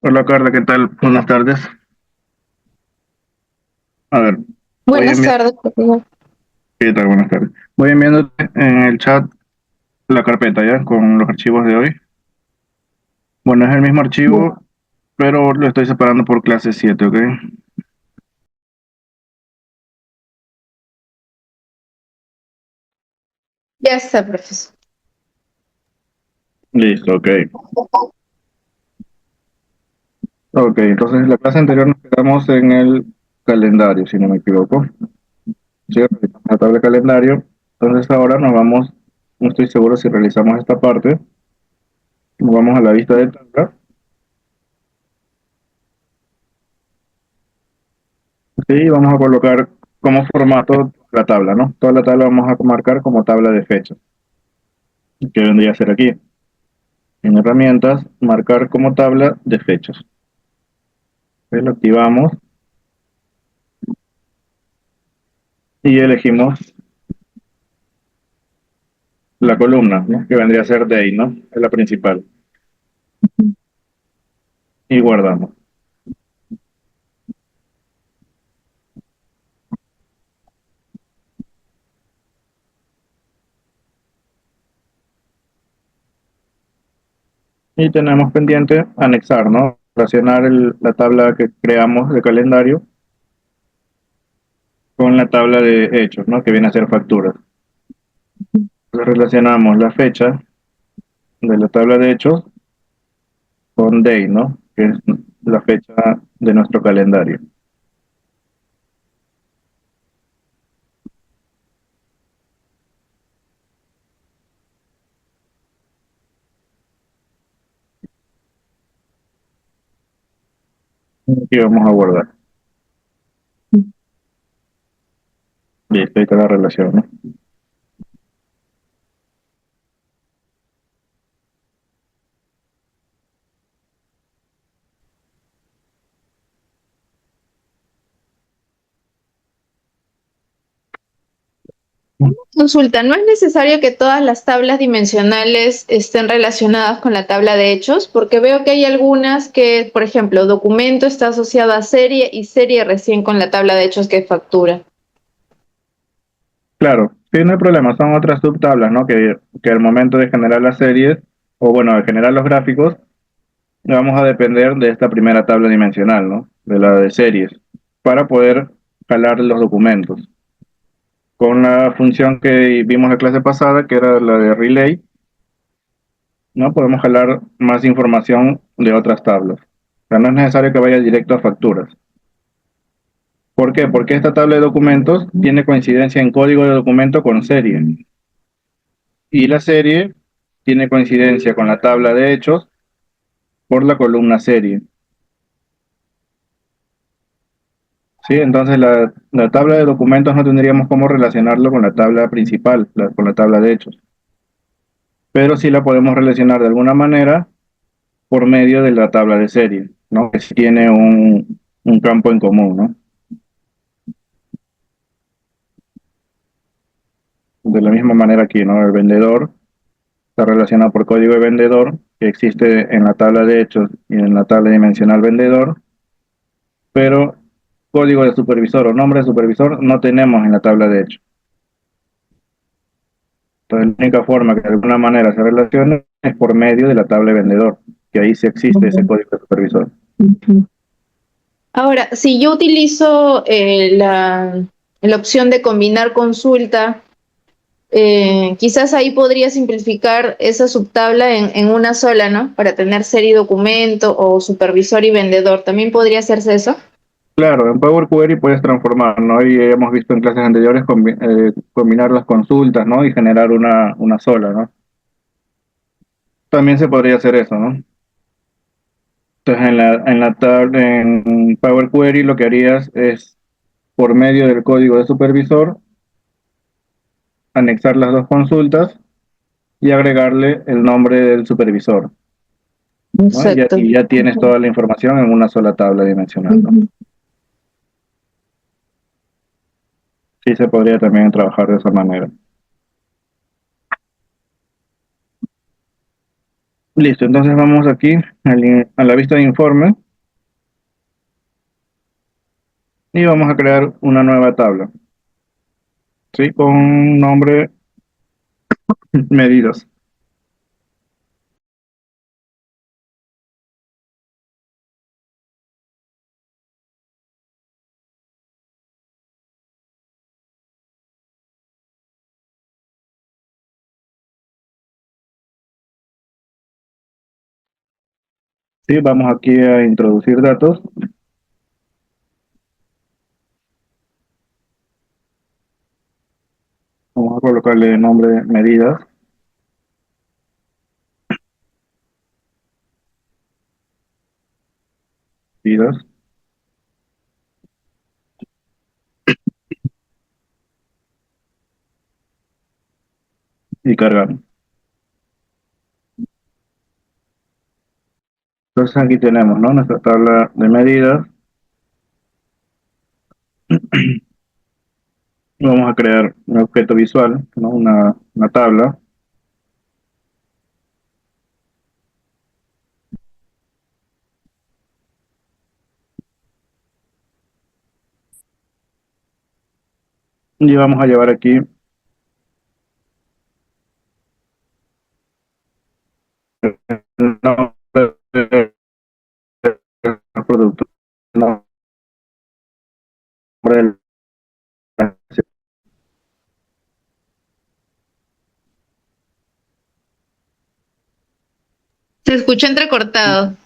Hola Carla, ¿qué tal? Buenas tardes. A ver, voy Buenas enviando, tardes, profesor. ¿qué tal? Buenas tardes. Voy enviándote en el chat la carpeta ya con los archivos de hoy. Bueno, es el mismo archivo, pero lo estoy separando por clase 7, ¿ok? Ya está, profesor. Listo, ok. Ok, entonces la clase anterior nos quedamos en el calendario, si no me equivoco. Sí, realizamos la tabla de calendario. Entonces ahora nos vamos, no estoy seguro si realizamos esta parte. Nos vamos a la vista de tabla. Sí, vamos a colocar como formato la tabla, ¿no? Toda la tabla vamos a marcar como tabla de fechas, que vendría a ser aquí. En herramientas, marcar como tabla de fechas. Entonces lo activamos y elegimos la columna, ¿no? Que vendría a ser day, ¿no? Es la principal. Y guardamos. Y tenemos pendiente anexar, ¿no? Relacionar la tabla que creamos de calendario con la tabla de hechos, ¿no? Que viene a ser facturas. Entonces relacionamos la fecha de la tabla de hechos con day, ¿no? Que es la fecha de nuestro calendario. Y vamos a guardar. Listo, ahí está la relación, ¿no? Consulta, ¿no es necesario que todas las tablas dimensionales estén relacionadas con la tabla de hechos? Porque veo que hay algunas que, por ejemplo, documento está asociado a serie y serie recién con la tabla de hechos que es factura. Claro, sí, no hay problema, son otras subtablas, ¿no? Que al momento de generar las series, o bueno, de generar los gráficos, vamos a depender de esta primera tabla dimensional, ¿no? De la de series, para poder jalar los documentos. Con la función que vimos la clase pasada, que era la de relay, ¿no? Podemos jalar más información de otras tablas. O sea, no es necesario que vaya directo a facturas. ¿Por qué? Porque esta tabla de documentos tiene coincidencia en código de documento con serie. Y la serie tiene coincidencia con la tabla de hechos por la columna serie. ¿Sí? Entonces la tabla de documentos no tendríamos cómo relacionarlo con la tabla principal, con la tabla de hechos. Pero sí la podemos relacionar de alguna manera por medio de la tabla de serie, ¿no? Que sí tiene un campo en común, ¿no? De la misma manera aquí, ¿no? El vendedor está relacionado por código de vendedor, que existe en la tabla de hechos y en la tabla dimensional vendedor, pero código de supervisor o nombre de supervisor no tenemos en la tabla de hechos. Entonces, la única forma que de alguna manera se relacione es por medio de la tabla de vendedor, que ahí sí existe ese código de supervisor. Ujú. Ahora, si yo utilizo la opción de combinar consulta, quizás ahí podría simplificar esa subtabla en una sola, ¿no? Para tener serie y documento o supervisor y vendedor. ¿También podría hacerse eso? Claro, en Power Query puedes transformar, ¿no? Y hemos visto en clases anteriores combinar las consultas, ¿no? Y generar una sola, ¿no? También se podría hacer eso, ¿no? Entonces, en Power Query lo que harías es, por medio del código de supervisor, anexar las dos consultas y agregarle el nombre del supervisor, ¿no? Exacto. Y ya tienes toda la información en una sola tabla dimensional, ¿no? Ujú. Sí se podría también trabajar de esa manera. Listo, entonces vamos aquí a la vista de informe y vamos a crear una nueva tabla, ¿sí? Con nombre medidas. Sí, vamos aquí a introducir datos. Vamos a colocarle nombre medidas, medidas y cargar. Entonces aquí tenemos, ¿no? Nuestra tabla de medidas. Vamos a crear un objeto visual, ¿no? Una tabla. Y vamos a llevar aquí el nombre del producto, el nombre del... Se escucha entrecortado.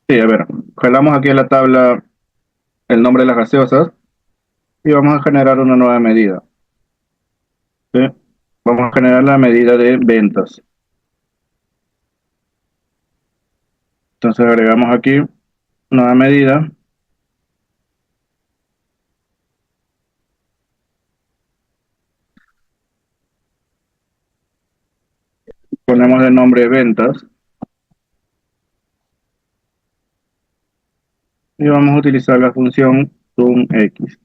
Sí, a ver, jalamos aquí en la tabla el nombre de las gaseosas y vamos a generar una nueva medida, ¿sí? Vamos a generar la medida de ventas. Entonces agregamos aquí nueva medida, ponemos el nombre ventas y vamos a utilizar la función zoomx.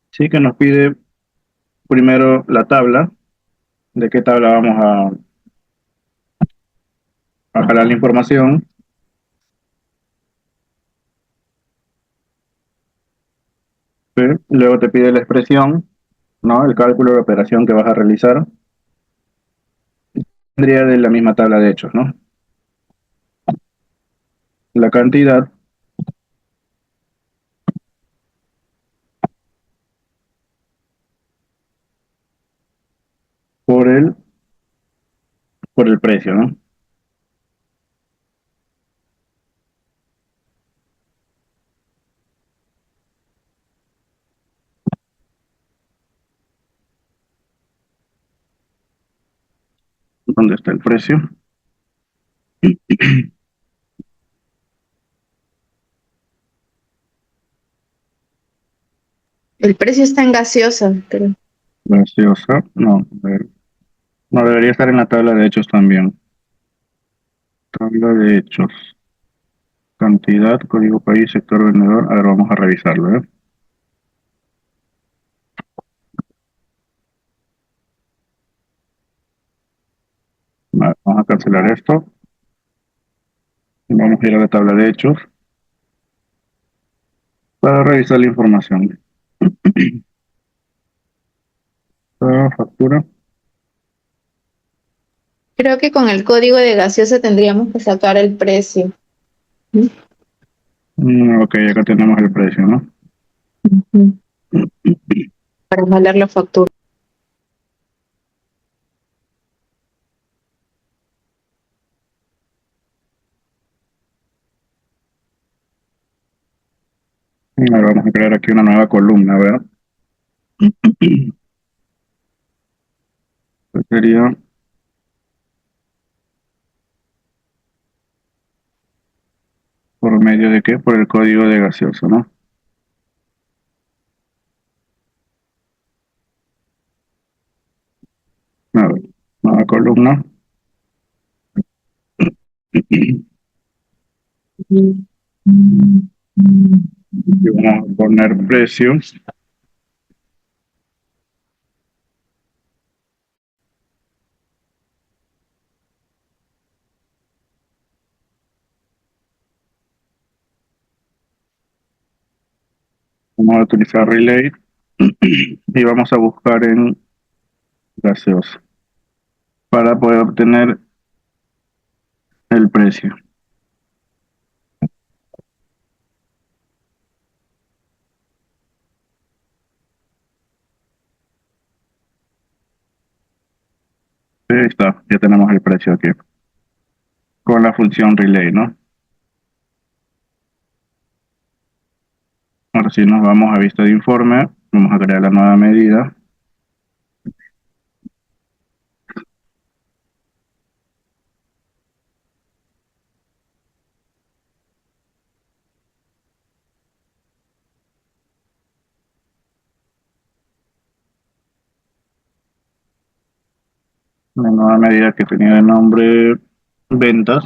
Sí, que nos pide primero la tabla, de qué tabla vamos a jalar la información, ¿sí? Luego te pide la expresión, ¿no? El cálculo de operación que vas a realizar. Tendría de la misma tabla de hechos, ¿no? La cantidad por el precio, ¿no? ¿Dónde está el precio? El precio está en gaseosa, pero Gaseosa, no, a ver, no debería estar en la tabla de hechos también. Tabla de hechos, cantidad, código país, sector vendedor. A ver, vamos a revisarlo, ¿eh? Vale, vamos a cancelar esto. Vamos a ir a la tabla de hechos para revisar la información. Factura. creo que con el código de gaseosa tendríamos que sacar el precio. ¿Mm? Ok, acá tenemos el precio, ¿no? Ujú. Para jalar la factura. Ahora vamos a crear aquí una nueva columna, a ver. Pues sería por medio de qué? Por el código de gaseoso, ¿no? A ver, nueva columna. Mm. Y vamos a poner precio. Vamos a utilizar Relay y vamos a buscar en gaseosa para poder obtener el precio. Ahí está, ya tenemos el precio aquí con la función Relay, ¿no? Ahora sí nos vamos a vista de informe, vamos a crear la nueva medida. La nueva medida que tenía de nombre ventas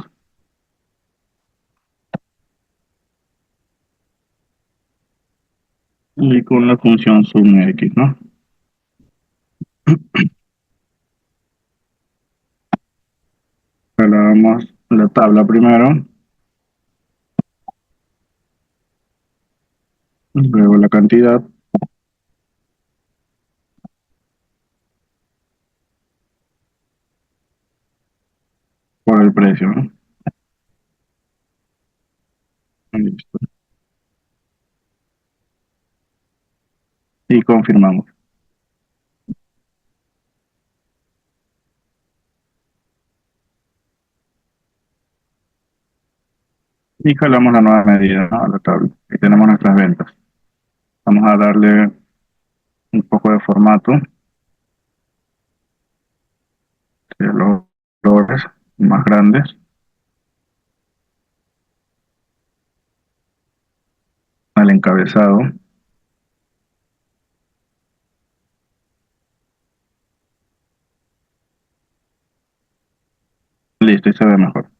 y con la función sum x, ¿no? Grabamos la tabla primero, luego la cantidad por el precio, ¿no? Listo. Y confirmamos. Y jalamos la nueva medida, ¿no?, a la tabla. Y tenemos nuestras ventas. Vamos a darle un poco de formato de los colores más grandes al encabezado. Listo, y se ve mejor.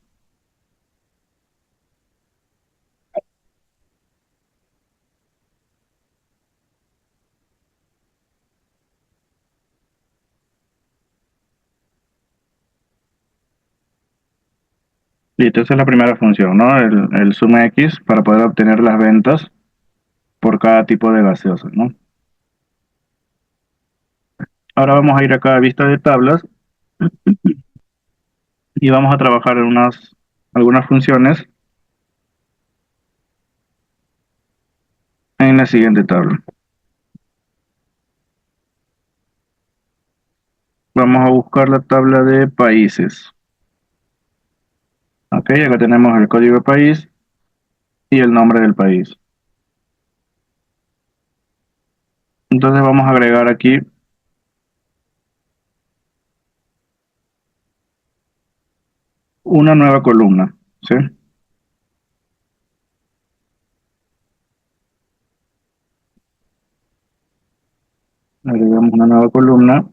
Listo, esa es la primera función, ¿no? El sum x para poder obtener las ventas por cada tipo de gaseosa, ¿no? Ahora vamos a ir acá a vista de tablas y vamos a trabajar en algunas funciones en la siguiente tabla. Vamos a buscar la tabla de países. Ok, acá tenemos el código de país y el nombre del país. Entonces vamos a agregar aquí una nueva columna, ¿sí? Agregamos una nueva columna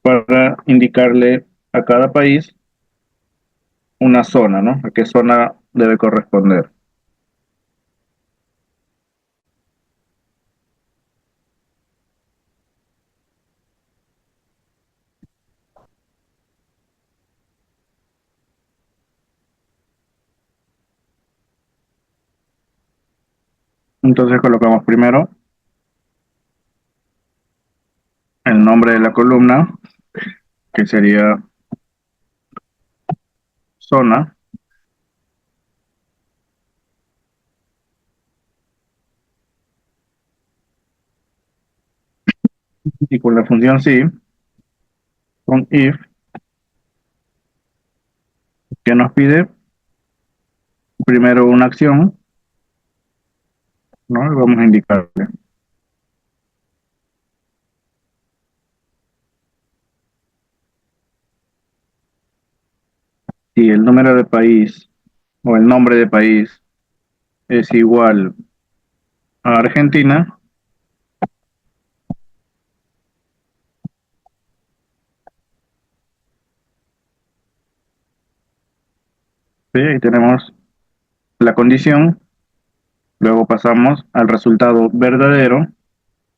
para indicarle a cada país una zona, ¿no? A qué zona debe corresponder. Entonces colocamos primero el nombre de la columna, que sería zona, y con la función si, con if, que nos pide primero una acción, ¿no? Y vamos a indicarle. Si el número de país o el nombre de país es igual a Argentina, ¿sí? Ahí tenemos la condición, luego pasamos al resultado verdadero,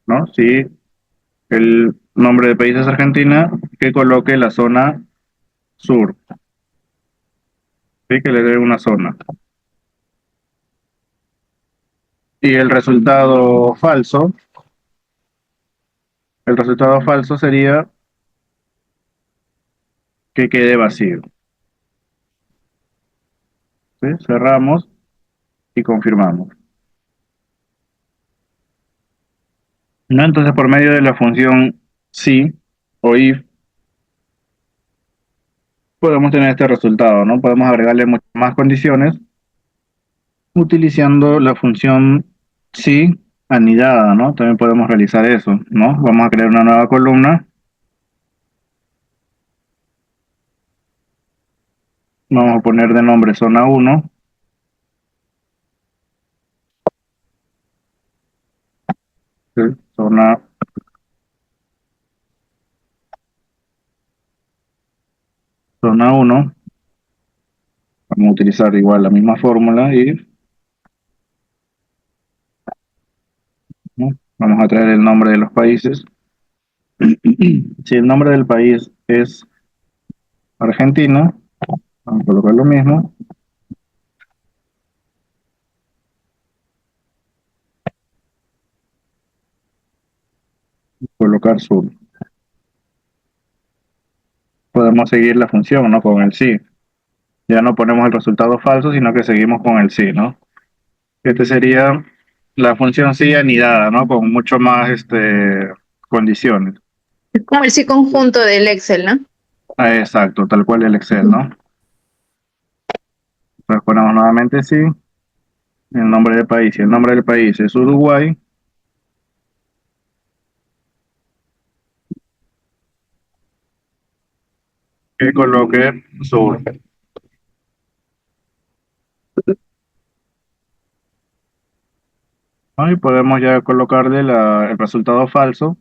¿no? Si el nombre de país es Argentina, que coloque la zona sur, ¿sí? Que le dé una zona. Y el resultado falso sería que quede vacío. ¿Sí? Cerramos y confirmamos. ¿No? Entonces, por medio de la función si o if, podemos tener este resultado, ¿no? Podemos agregarle muchas más condiciones utilizando la función si anidada, ¿no? También podemos realizar eso, ¿no? Vamos a crear una nueva columna. Vamos a poner de nombre zona 1. ¿Sí? Zona 1. Vamos a utilizar igual la misma fórmula y, ¿no? Vamos a traer el nombre de los países. Si el nombre del país es Argentina, vamos a colocar lo mismo, colocar sur. Podemos seguir la función, ¿no? Con el sí. Ya no ponemos el resultado falso, sino que seguimos con el sí, ¿no? Este sería la función sí anidada, ¿no? Con mucho más condiciones. Es como el sí conjunto del Excel, ¿no? Ah, exacto, tal cual el Excel, ¿no? Entonces ponemos nuevamente sí, el nombre del país. Si el nombre del país es Uruguay, que coloque sur. ¿No? Y podemos ya colocarle el resultado falso,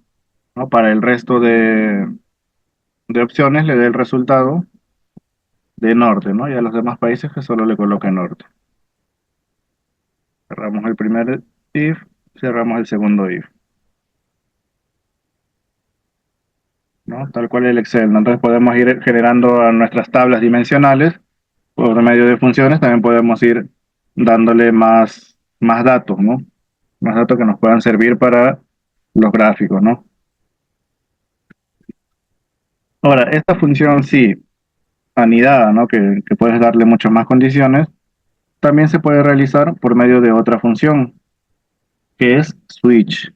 ¿no? Para el resto de opciones le dé el resultado de norte, ¿no? Y a los demás países que solo le coloque norte. Cerramos el primer if, cerramos el segundo if, ¿no? Tal cual el Excel, ¿no? Entonces podemos ir generando a nuestras tablas dimensionales por medio de funciones, también podemos ir dándole más datos, ¿no? Más datos que nos puedan servir para los gráficos, ¿no? Ahora, esta función sí, anidada, ¿no? Que puedes darle muchas más condiciones, también se puede realizar por medio de otra función, que es switch.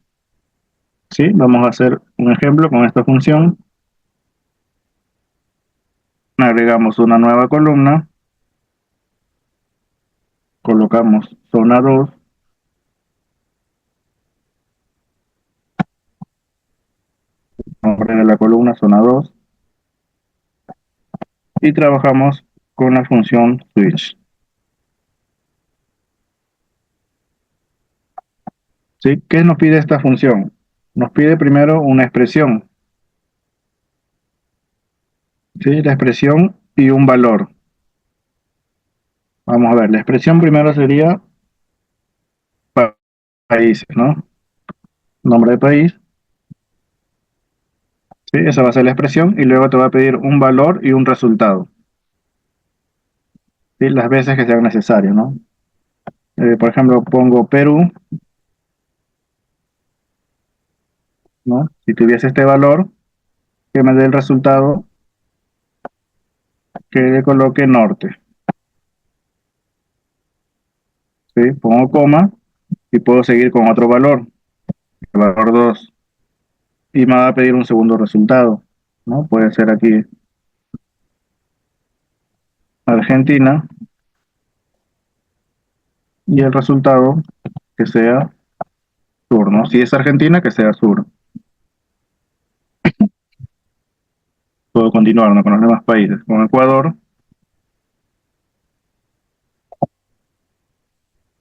¿Sí? Vamos a hacer un ejemplo con esta función. Agregamos una nueva columna, colocamos zona 2, nombre de la columna zona 2, y trabajamos con la función switch. ¿Sí? ¿Qué nos pide esta función? Nos pide primero una expresión, ¿sí? La expresión y un valor. Vamos a ver, la expresión primero sería países, ¿no? Nombre de país, ¿sí? Esa va a ser la expresión y luego te va a pedir un valor y un resultado, ¿sí? Las veces que sean necesarios, ¿no? Por ejemplo, pongo Perú, ¿no? Si tuviese este valor, que me dé el resultado, que le coloque norte, ¿sí? Pongo coma y puedo seguir con otro valor, el valor 2, y me va a pedir un segundo resultado, ¿no? Puede ser aquí Argentina, y el resultado que sea sur, ¿no? Si es Argentina, que sea sur. Puedo continuar, ¿no? Con los demás países. Con Ecuador,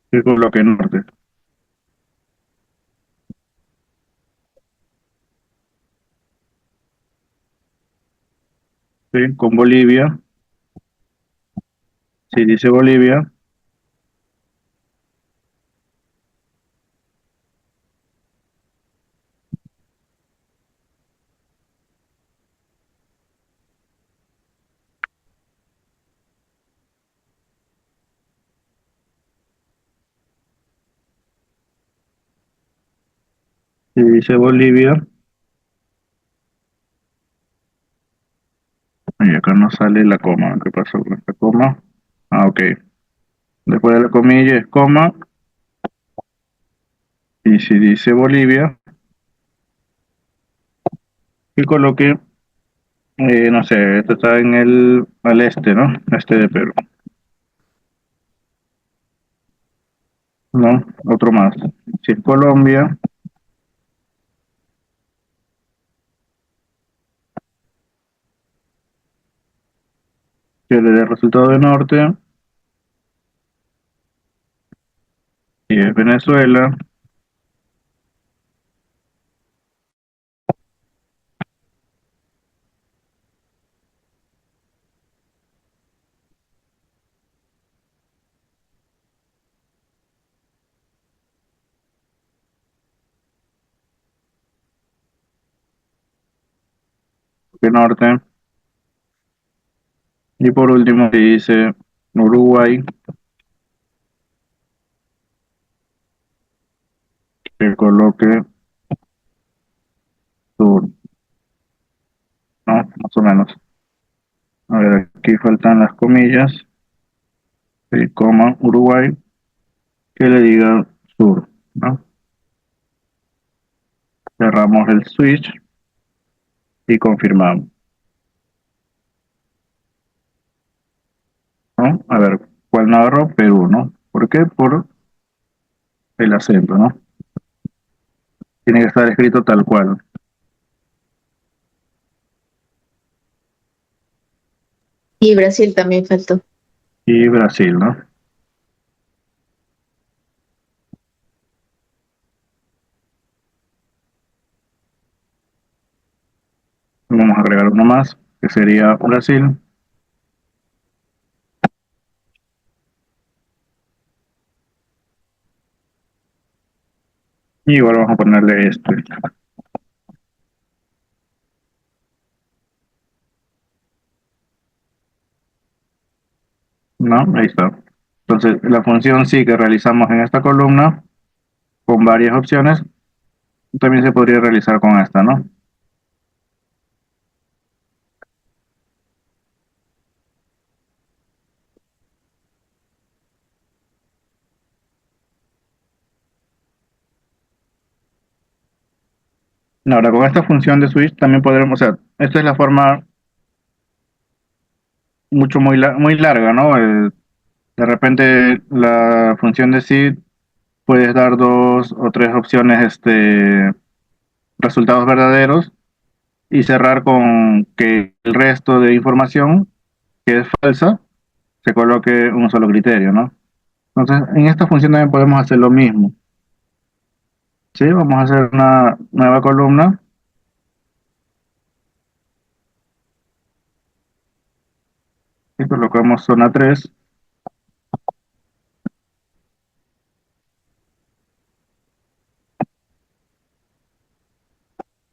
que coloque norte. ¿Sí? Con Bolivia, si dice Bolivia, Si dice Bolivia, y acá no sale la coma. ¿Qué pasó con esta coma? Ah, ok. Después de la comilla es coma. Y si dice Bolivia, y coloque, no sé, esto está en el al este, ¿no? Este de Perú. No, otro más. Si es Colombia, que le dé el resultado de norte. Si es Venezuela, que norte. Y por último, si dice Uruguay, que coloque sur, ¿no? Más o menos. A ver, aquí faltan las comillas, y coma, Uruguay, que le diga sur, ¿no? Cerramos el switch y confirmamos, ¿no? A ver, ¿cuál Navarro? Perú, ¿no? ¿Por qué? Por el acento, ¿no? Tiene que estar escrito tal cual. Y Brasil también faltó. Y Brasil, ¿no? Vamos a agregar uno más, que sería Brasil. Y igual vamos a ponerle este, ¿no? Ahí está. Entonces, la función sí que realizamos en esta columna, con varias opciones, también se podría realizar con esta, ¿no? Ahora, con esta función de switch también podremos, o sea, esta es la forma muy larga, ¿no? De repente la función de seed puedes dar dos o tres opciones, resultados verdaderos y cerrar con que el resto de información que es falsa se coloque un solo criterio, ¿no? Entonces, en esta función también podemos hacer lo mismo. ¿Sí? Vamos a hacer una nueva columna y colocamos zona 3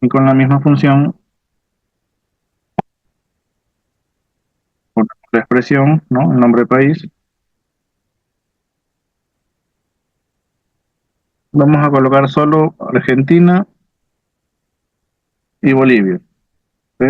y con la misma función, por la expresión, ¿no? El nombre del país, vamos a colocar solo Argentina y Bolivia. ¿Sí?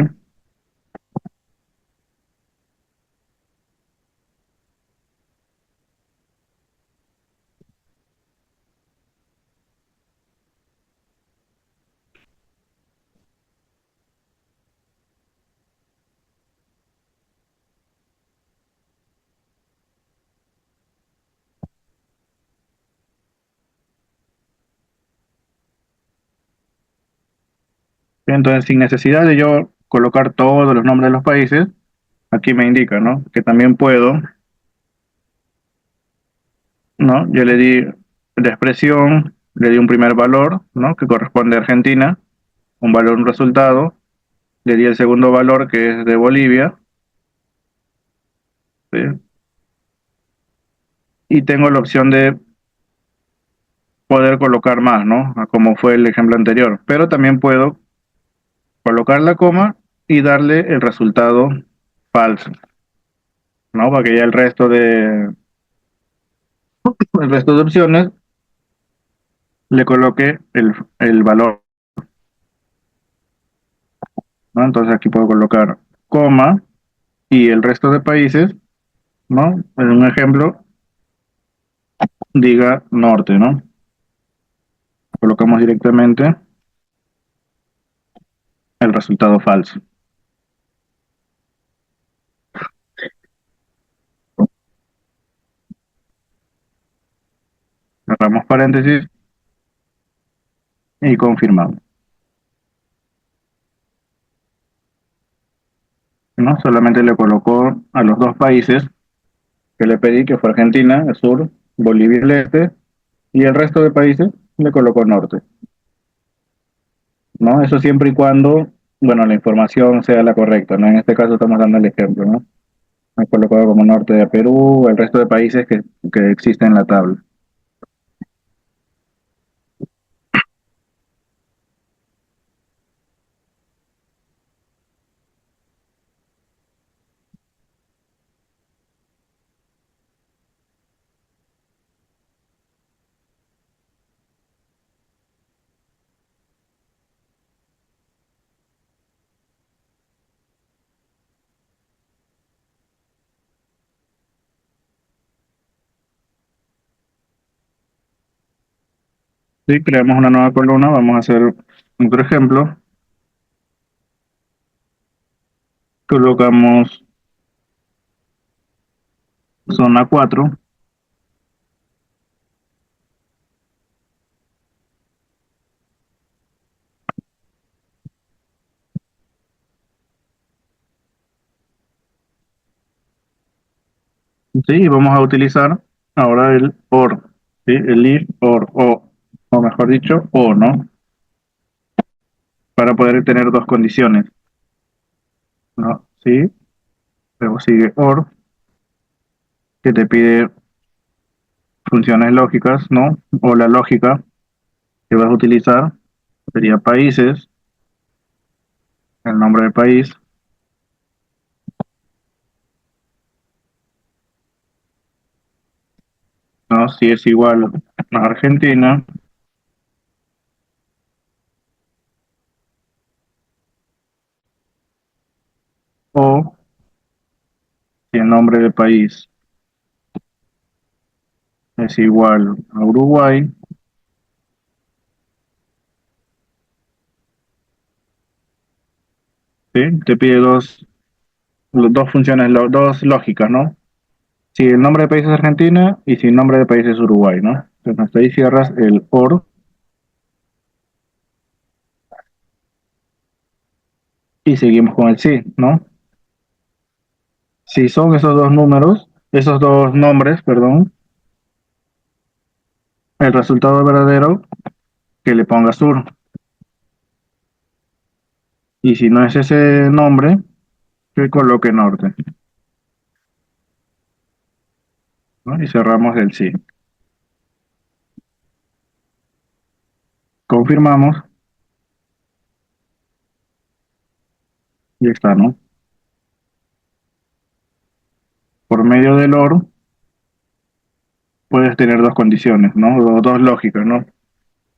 Entonces, sin necesidad de yo colocar todos los nombres de los países, aquí me indica, ¿no? Que también puedo, ¿no? Yo le di la expresión, le di un primer valor, ¿no? Que corresponde a Argentina, un valor, un resultado, le di el segundo valor que es de Bolivia, ¿sí? Y tengo la opción de poder colocar más, ¿no? Como fue el ejemplo anterior, pero también puedo colocar la coma y darle el resultado falso, ¿no? Para que ya el resto de opciones le coloque el valor ¿no? Entonces aquí puedo colocar coma y el resto de países, ¿no? En un ejemplo, diga norte, ¿no? Colocamos directamente el resultado falso. Cerramos paréntesis y confirmamos, ¿no? Solamente le colocó a los dos países que le pedí, que fue Argentina, el sur, Bolivia, el este, y el resto de países le colocó norte, ¿no? Eso siempre y cuando, bueno, la información sea la correcta, ¿no? En este caso estamos dando el ejemplo, ¿no? Me he colocado como norte de Perú, el resto de países que existen en la tabla. Si creamos una nueva columna, vamos a hacer otro ejemplo. Colocamos zona 4. Sí, y vamos a utilizar ahora el OR, ¿sí? El if, OR, o mejor dicho, o, ¿no? Para poder tener dos condiciones, ¿no? Sí, luego sigue OR, que te pide funciones lógicas, ¿no? O la lógica que vas a utilizar sería países, el nombre del país, ¿no? Si es igual a Argentina, o si el nombre del país es igual a Uruguay, ¿sí? Te pide dos funciones, dos lógicas, ¿no? Si el nombre del país es Argentina y si el nombre del país es Uruguay, ¿no? Entonces hasta ahí cierras el OR y seguimos con el sí, ¿no? Si son esos dos números, esos dos nombres, perdón, el resultado verdadero que le ponga sur. Y si no es ese nombre, que coloque norte, ¿no? Y cerramos el sí. Confirmamos y está, ¿no? Por medio del OR puedes tener dos condiciones, ¿no? O dos lógicas, ¿no?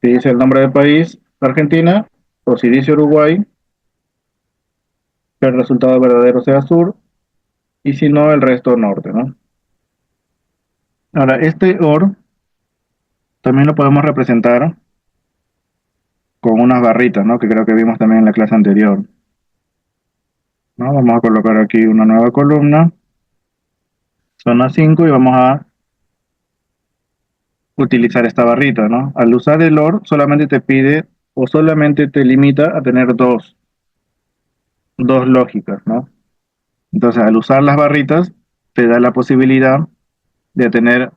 Si dice el nombre del país, Argentina, o si dice Uruguay, que el resultado verdadero sea sur, y si no, el resto norte, ¿no? Ahora, este OR también lo podemos representar con unas barritas, ¿no? Que creo que vimos también en la clase anterior, ¿no? Vamos a colocar aquí una nueva columna, zona 5, y vamos a utilizar esta barrita, ¿no? Al usar el OR solamente te pide o solamente te limita a tener dos lógicas, ¿no? Entonces, al usar las barritas, te da la posibilidad de tener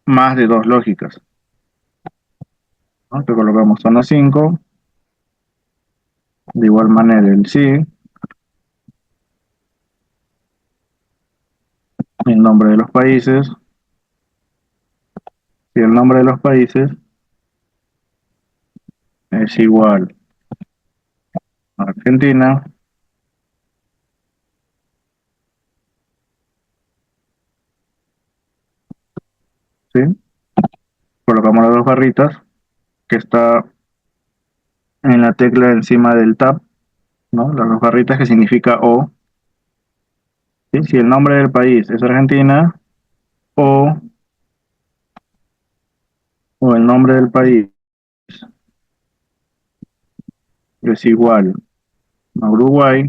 más de dos lógicas, ¿no? Te colocamos zona 5, de igual manera el sí, el nombre de los países, y el nombre de los países es igual a Argentina, ¿sí? Colocamos las dos barritas que está en la tecla encima del tab, ¿no? Las dos barritas que significa o. ¿Sí? Si el nombre del país es Argentina, o, o el nombre del país es igual a Uruguay,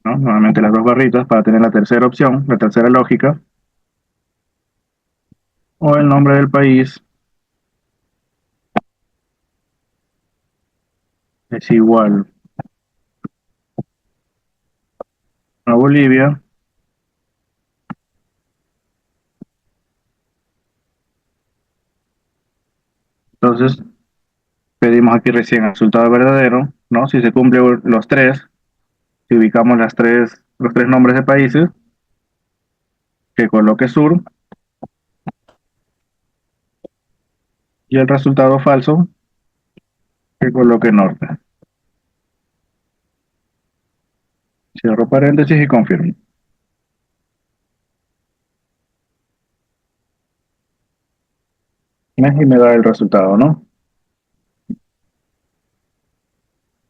¿no? Nuevamente las dos barritas para tener la tercera opción, la tercera lógica, o el nombre del país es igual a Bolivia, entonces pedimos aquí recién el resultado verdadero, ¿no? Si se cumplen los tres, si ubicamos los tres nombres de países, que coloque sur, y el resultado falso, que coloque norte. Cierro paréntesis y confirmo. Y me da el resultado, ¿no?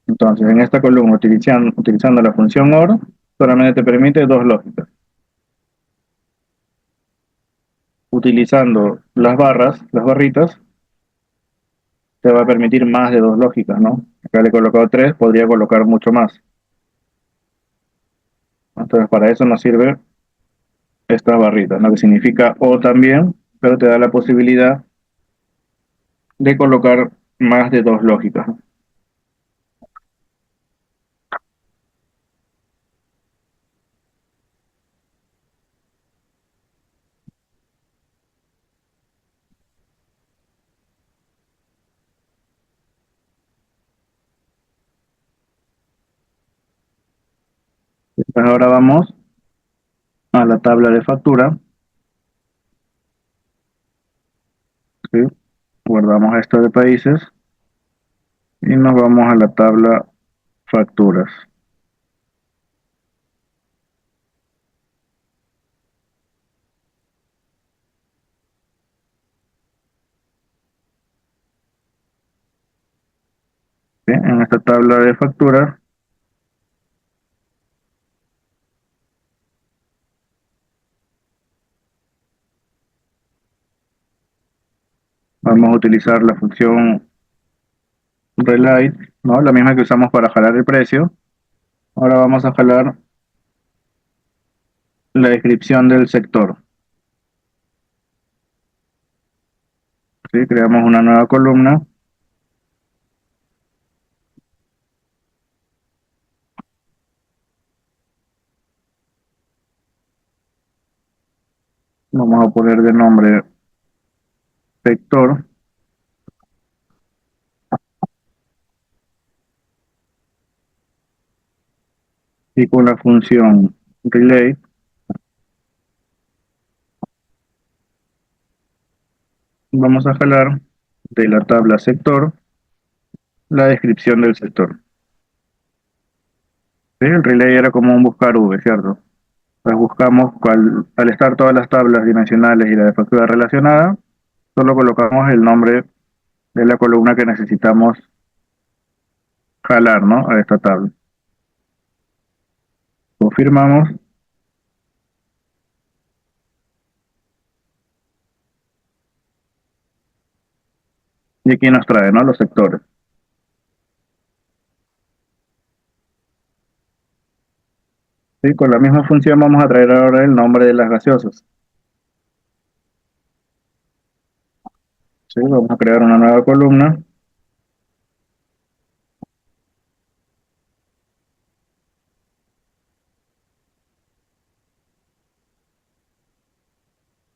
Entonces, en esta columna, utilizando la función OR, solamente te permite dos lógicas. Utilizando las barras, las barritas, te va a permitir más de dos lógicas, ¿no? Acá le he colocado tres, podría colocar mucho más. Entonces, para eso nos sirve estas barritas, ¿no? Que significa O también, pero te da la posibilidad de colocar más de dos lógicas, ¿no? Entonces, ahora vamos a la tabla de factura, ¿sí? Guardamos esto de países y nos vamos a la tabla facturas. ¿Sí? En esta tabla de facturas vamos a utilizar la función relate, ¿no? La misma que usamos para jalar el precio. Ahora vamos a jalar la descripción del sector, ¿sí? Creamos una nueva columna, vamos a poner de nombre sector y con la función relate vamos a jalar de la tabla sector la descripción del sector. ¿Sí? El relay era como un buscar V, ¿cierto? Pues buscamos, al estar todas las tablas dimensionales y la de factura relacionada, solo colocamos el nombre de la columna que necesitamos jalar, ¿no? A esta tabla. Confirmamos y aquí nos trae, ¿no? Los sectores. ¿Sí? Con la misma función vamos a traer ahora el nombre de las gaseosas. ¿Sí? Vamos a crear una nueva columna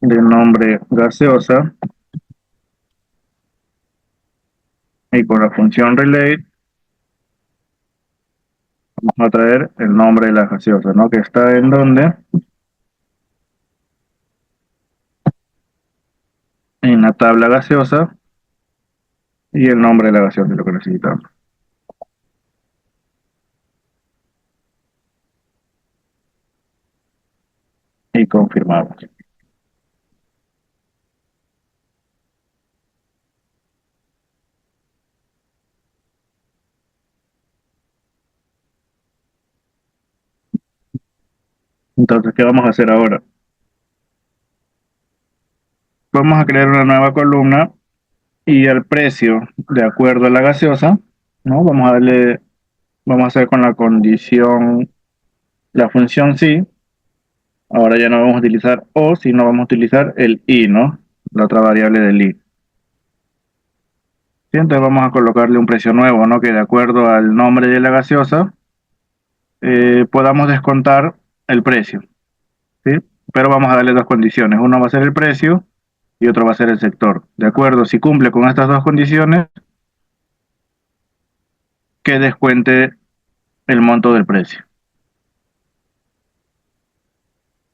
de nombre gaseosa y con la función relate vamos a traer el nombre de las gaseosas, ¿no? Que está en donde, en la tabla gaseosa y el nombre de la gaseosa es lo que necesitamos. Y confirmamos. Entonces, ¿qué vamos a hacer ahora? Vamos a crear una nueva columna y el precio, de acuerdo a la gaseosa, ¿no? Vamos a hacer con la condición, la función sí. Ahora ya no vamos a utilizar o, sino vamos a utilizar el i, ¿no? La otra variable del i. Sí, entonces vamos a colocarle un precio nuevo, ¿no? Que de acuerdo al nombre de la gaseosa podamos descontar el precio, ¿sí? Pero vamos a darle dos condiciones. Uno va a ser el precio y otro va a ser el sector. De acuerdo, si cumple con estas dos condiciones, que descuente el monto del precio.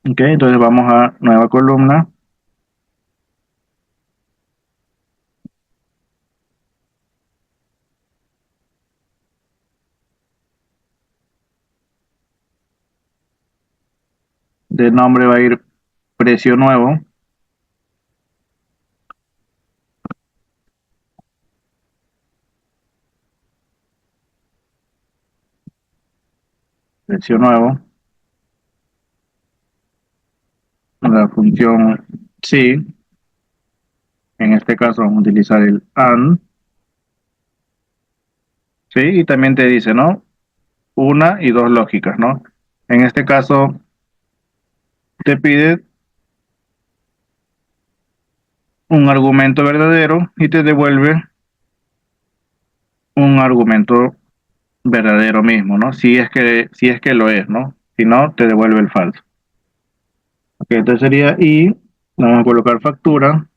Ok, entonces vamos a nueva columna, de nombre va a ir precio nuevo, precio nuevo, la función sí, en este caso vamos a utilizar el AND, sí, y también te dice, ¿no? Una y dos lógicas, ¿no? En este caso te pide un argumento verdadero y te devuelve un argumento verdadero mismo, ¿no? Si es que lo es, ¿no? Si no, te devuelve el falso. Ok, entonces sería y, vamos a colocar factura,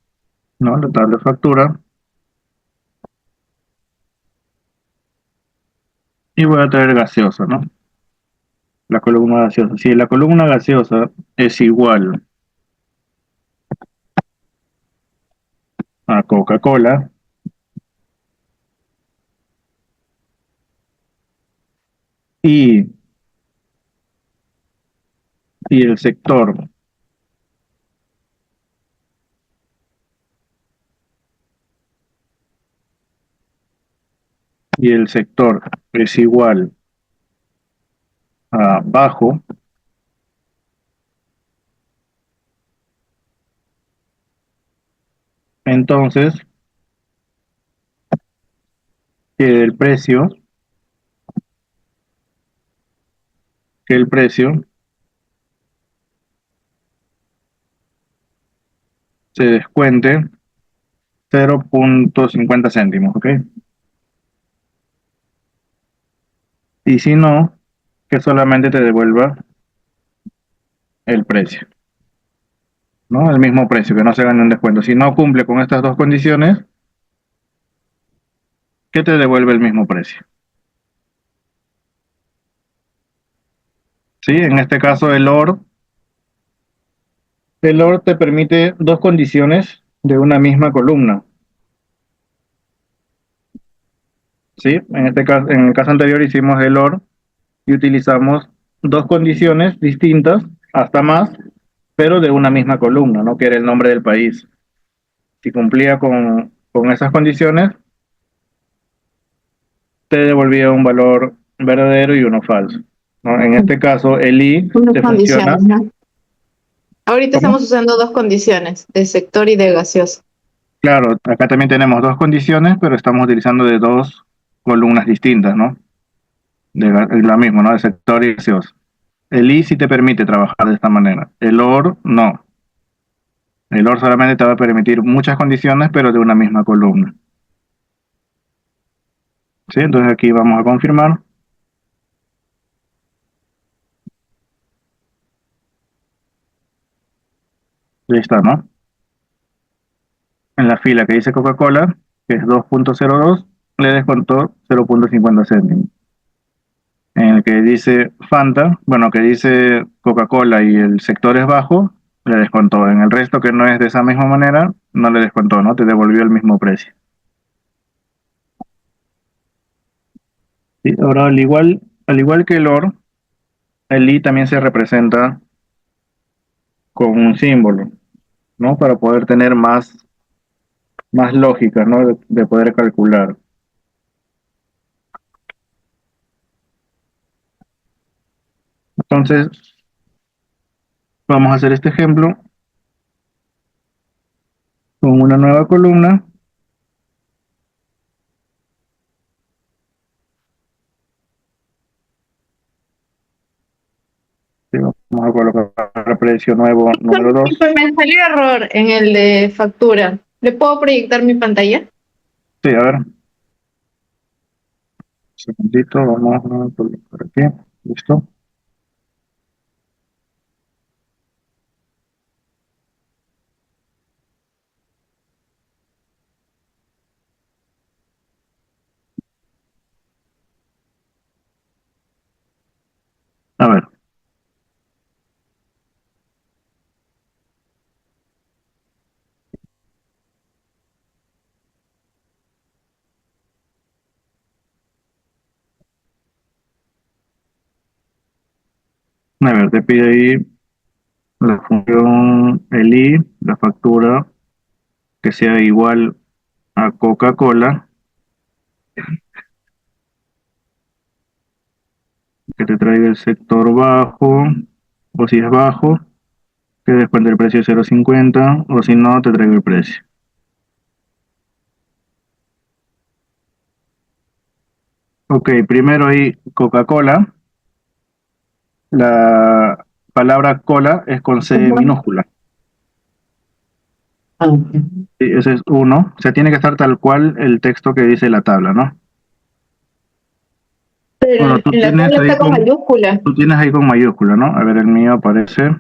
¿no? La tabla de factura, y voy a traer gaseosa, ¿no? La columna gaseosa. Si la columna gaseosa es igual a Coca-Cola y, y el sector y el sector es igual a bajo, entonces el precio, que el precio se descuente 0.50 céntimos, ¿ok? Y si no, que solamente te devuelva el precio, ¿no? El mismo precio, que no se gane un descuento. Si no cumple con estas dos condiciones, que te devuelve el mismo precio. ¿Sí? En este caso, el OR te permite dos condiciones de una misma columna. ¿Sí? En este caso, en el caso anterior hicimos el OR y utilizamos dos condiciones distintas, hasta más, pero de una misma columna, ¿no? Que era el nombre del país. Si cumplía con esas condiciones, te devolvía un valor verdadero y uno falso, ¿no? En este caso, el i Unas te funciona. condiciones, ¿no? Ahorita ¿Cómo? estamos usando dos condiciones, de sector y de gaseosa. Claro, acá también tenemos dos condiciones, pero estamos utilizando de dos columnas distintas, ¿no? Lo mismo, ¿no? De sector y gaseoso. El i sí te permite trabajar de esta manera. El OR no. El OR solamente te va a permitir muchas condiciones, pero de una misma columna. ¿Sí? Entonces aquí vamos a confirmar. Y ahí está, ¿no? En la fila que dice Coca-Cola, que es 2.02, le descontó 0.50 céntimos. En el que dice Fanta, bueno, que dice Coca-Cola y el sector es bajo, le descontó. En el resto que no es de esa misma manera, no le descontó, ¿no? Te devolvió el mismo precio. ¿Sí? Ahora, al igual que el OR, el I también se representa con un símbolo, ¿no? Para poder tener más lógica, ¿no? De poder calcular. Entonces, Vamos a hacer este ejemplo con una nueva columna. Sí, vamos a colocar el precio nuevo número 2. Pues me salió error en el de factura. ¿Le puedo proyectar mi pantalla? Sí, a ver, un segundito, vamos a colocar aquí. Listo. A ver, te pide ahí la función el i, la factura, que sea igual a Coca-Cola, que te traiga el sector bajo, o si es bajo, que descuente el precio de 0,50, o si no, te traiga el precio. Ok, primero ahí Coca-Cola, la palabra cola es con C Ujú. minúscula. Ah, ok. Sí, ese es uno. O sea, tiene que estar tal cual el texto que dice la tabla, ¿no? Bueno, Pero en la tabla está con mayúscula. tú tienes ahí con mayúscula, ¿no? A ver, el mío aparece.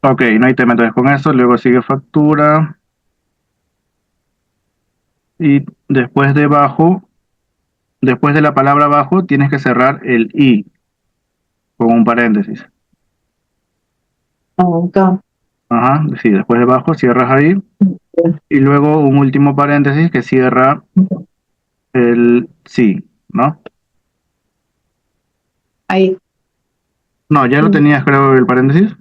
Ok, no hay tema entonces con eso. Luego sigue factura. Y después de bajo, después de la palabra bajo, tienes que cerrar el i con un paréntesis. Ah, ok. Ajá, sí, después de bajo cierras ahí. Y luego un último paréntesis que cierra el sí, ¿no? Ahí. No, ya lo tenías, creo, el paréntesis.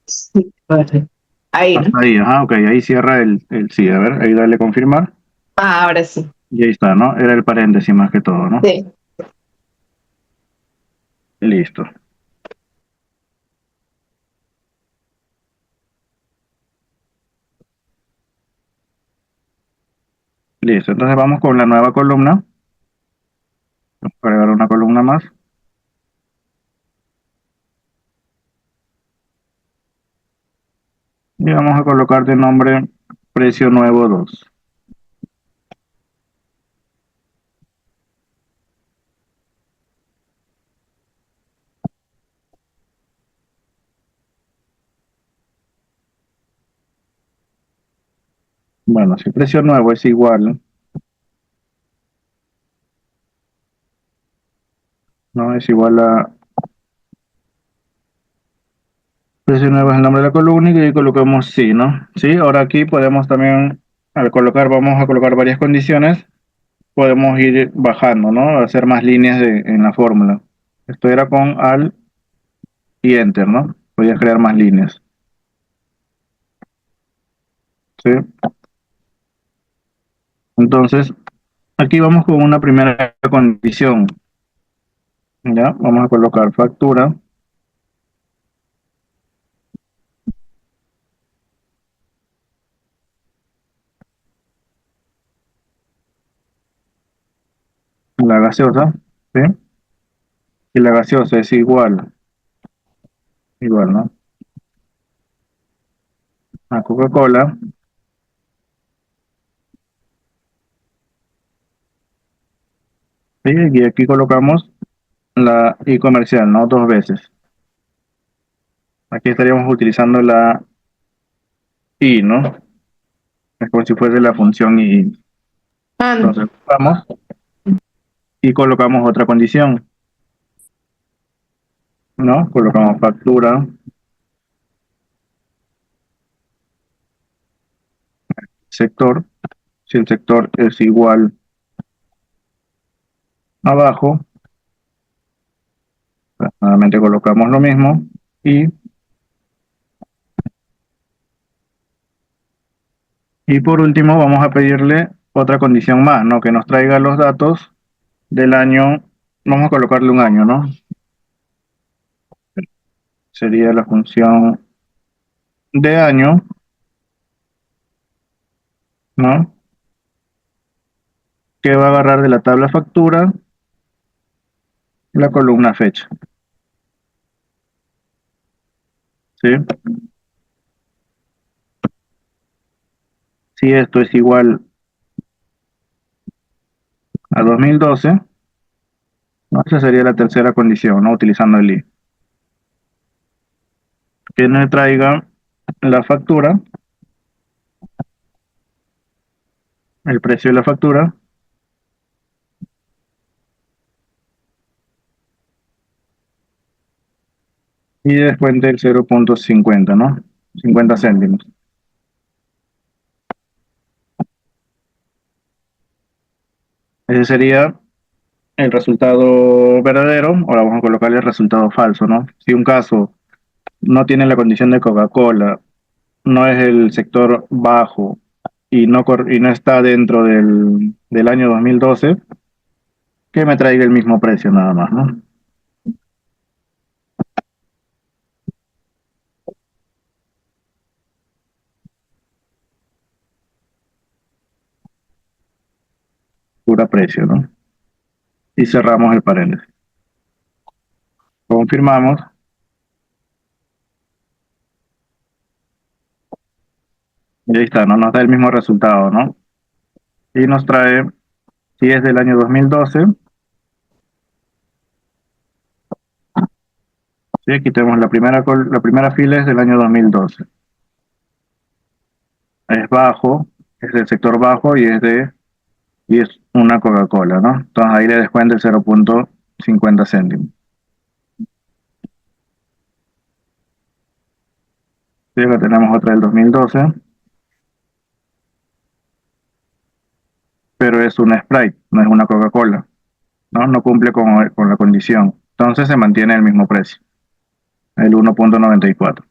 Sí, vale. Ahí, ¿no? Hasta ahí, ajá, ok, ahí cierra el sí. A ver, ahí dale confirmar. Ah, ahora sí. Y ahí está, ¿no? Era el paréntesis más que todo, ¿no? Sí. Listo. Listo, entonces vamos con la nueva columna. Vamos a agregar una columna más. Y vamos a colocar de nombre precio nuevo 2. Bueno, si el precio nuevo es igual, ¿no? Es igual a precio nuevo es el nombre de la columna y ahí colocamos sí, ¿no? Sí, ahora aquí podemos también, al colocar, vamos a colocar varias condiciones, podemos ir bajando, ¿no? Hacer más líneas en la fórmula. Esto era con al y enter, ¿no? Podías crear más líneas. ¿Sí? Entonces, aquí vamos con una primera condición. ¿Ya? Vamos a colocar factura, la gaseosa, ¿sí? Y la gaseosa es igual, ¿no? A Coca-Cola, ¿sí? Y aquí colocamos la I comercial, ¿no? Dos veces. Aquí estaríamos utilizando la I, ¿no? Es como si fuese la función I. Ah, Entonces, vamos y colocamos otra condición, ¿no? Colocamos factura, sector. Si el sector es igual abajo, pues, nuevamente colocamos lo mismo y por último vamos a pedirle otra condición más, ¿no? Que nos traiga los datos del año, vamos a colocarle un año, ¿no? sería la función de año, ¿no? Que va a agarrar de la tabla factura la columna fecha, ¿sí? Si esto es igual a 2012, ¿no? Esa sería la tercera condición, ¿no? Utilizando el I. Que me traiga la factura, el precio de la factura, y descuente el 0,50, ¿no? 50 céntimos. Ese sería el resultado verdadero. Ahora vamos a colocarle el resultado falso, ¿no? Si un caso no tiene la condición de Coca-Cola, no es el sector bajo y no está dentro del año 2012, que me traiga el mismo precio nada más, ¿no? Pura precio, ¿no? Y cerramos el paréntesis. Confirmamos y ahí está, ¿no? Nos da el mismo resultado, ¿no? Y nos trae, si es del año 2012, ¿sí? Aquí tenemos la primera fila es del año 2012. Es bajo, es del sector bajo y es una Coca-Cola, ¿no? Entonces ahí le descuenta el 0,50 céntimos. Sí, acá tenemos otra del 2012, pero es una Sprite, no es una Coca-Cola, ¿no? No cumple con la condición. Entonces se mantiene el mismo precio, el 1,94.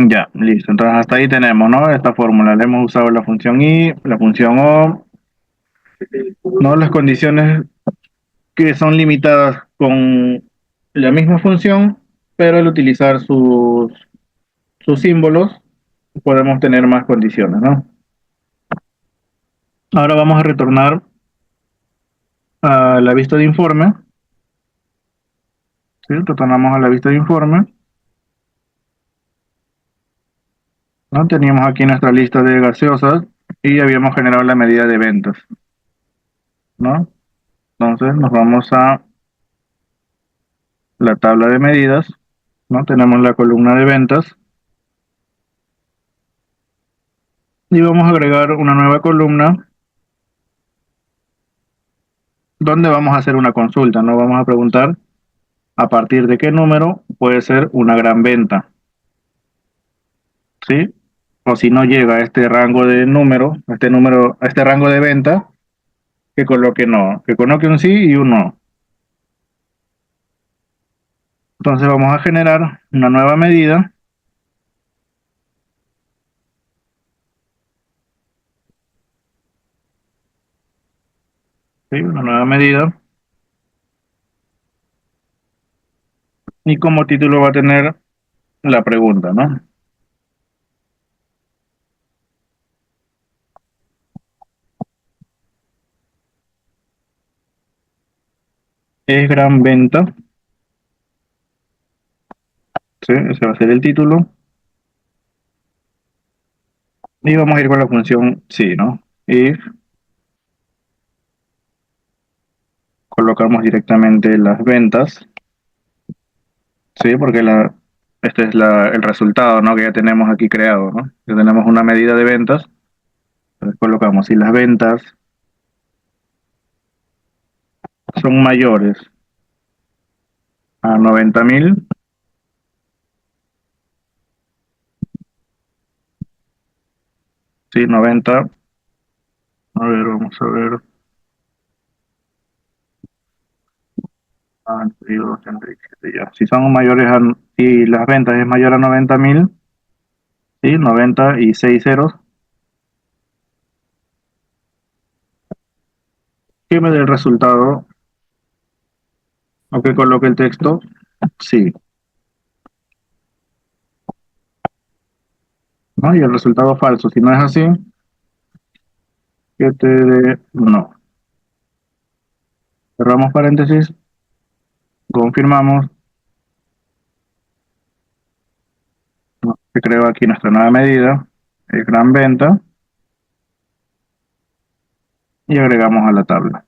Ya, listo. Entonces hasta ahí tenemos, ¿no? Esta fórmula. Le hemos usado la función I, la función O, ¿no? Las condiciones que son limitadas con la misma función, pero al utilizar sus símbolos podemos tener más condiciones, ¿no? Ahora vamos a retornar a la vista de informe, ¿sí? Retornamos a la vista de informe, ¿no? Teníamos aquí nuestra lista de gaseosas y habíamos generado la medida de ventas, ¿no? Entonces nos vamos a la tabla de medidas, ¿no? Tenemos la columna de ventas y vamos a agregar una nueva columna donde vamos a hacer una consulta, ¿no? Vamos a preguntar a partir de qué número puede ser una gran venta, ¿sí? O si no llega a este rango de a este rango de venta, que coloque no, que coloque un sí y un no. Entonces vamos a generar una nueva medida, ¿sí? Una nueva medida, y como título va a tener la pregunta, ¿no? ¿Es gran venta? ¿sí? Ese va a ser el título. Y vamos a ir con la función sí, ¿no? If colocamos directamente las ventas, ¿sí? Porque este es el resultado, ¿no? Que ya tenemos aquí creado, ¿no? Ya tenemos una medida de ventas. Entonces colocamos si las ventas son mayores a 90.000, ¿sí? 90, a ver, vamos a ver. Ah, digo, 87 ya. Si son mayores a, si las ventas es mayor a 90.000, ¿sí? 90 y 6 ceros, que me dé el resultado, o que coloque el texto, sí, ¿no? Y el resultado falso, si no es así, que te dé no. Cerramos paréntesis, confirmamos, ¿no? Se creó aquí nuestra nueva medida, el gran venta, y agregamos a la tabla,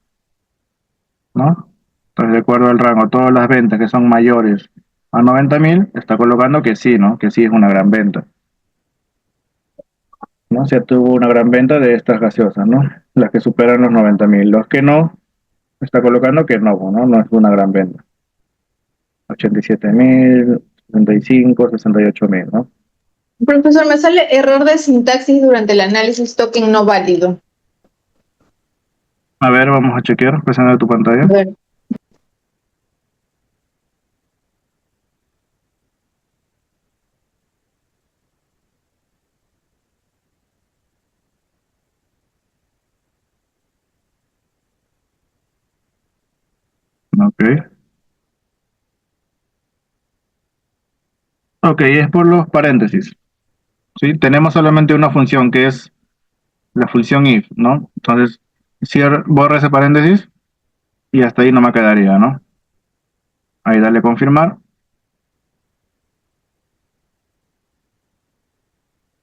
¿no? Entonces, de acuerdo al rango, todas las ventas que son mayores a 90.000, está colocando que sí, ¿no? Que sí es una gran venta, ¿no? Se tuvo una gran venta de estas gaseosas, ¿no? Las que superan los 90.000. Los que no, está colocando que no, ¿no? No es una gran venta. 87.000, 65, 68.000, ¿no? Profesor, me sale error de sintaxis durante el análisis token no válido. A ver, vamos a chequear, presionando tu A pantalla. ver. Ok. Ok, es por los paréntesis. ¿Sí? Tenemos solamente una función que es la función if, ¿no? Entonces, borra ese paréntesis y hasta ahí no me quedaría, ¿no? Ahí dale confirmar.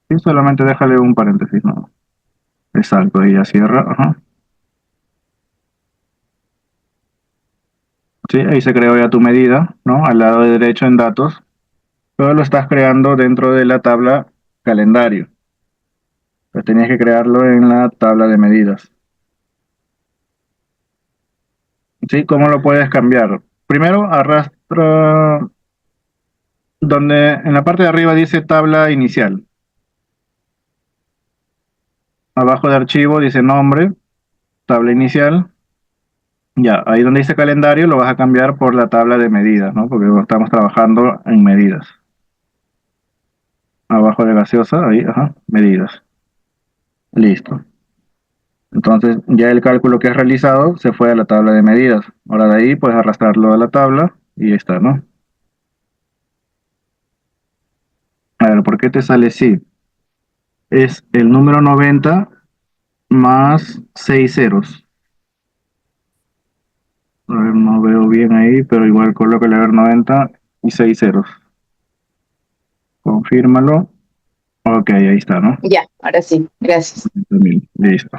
Y solamente déjale un paréntesis, ¿no? Exacto, ahí ya cierra. Ajá. Sí, ahí se creó ya tu medida, ¿no? Al lado derecho en datos. Todo lo estás creando dentro de la tabla calendario. Pero tenías que crearlo en la tabla de medidas. ¿Sí? ¿Cómo lo puedes cambiar? Primero arrastra donde en la parte de arriba dice tabla inicial. Abajo de archivo dice nombre, tabla inicial. Ya, ahí donde dice calendario lo vas a cambiar por la tabla de medidas, ¿no? Porque estamos trabajando en medidas. Abajo de gaseosa, ahí, ajá, medidas. Listo. Entonces ya el cálculo que has realizado se fue a la tabla de medidas. Ahora de ahí puedes arrastrarlo a la tabla y ya está, ¿no? A ver, ¿por qué te sale así? Es el número 90 más 6 ceros. A ver, no veo bien ahí, pero igual colócale a ver 90 y 6 ceros. Confírmalo. Ok, ahí está, ¿no? Ya, ahora sí, gracias. 90.000, listo.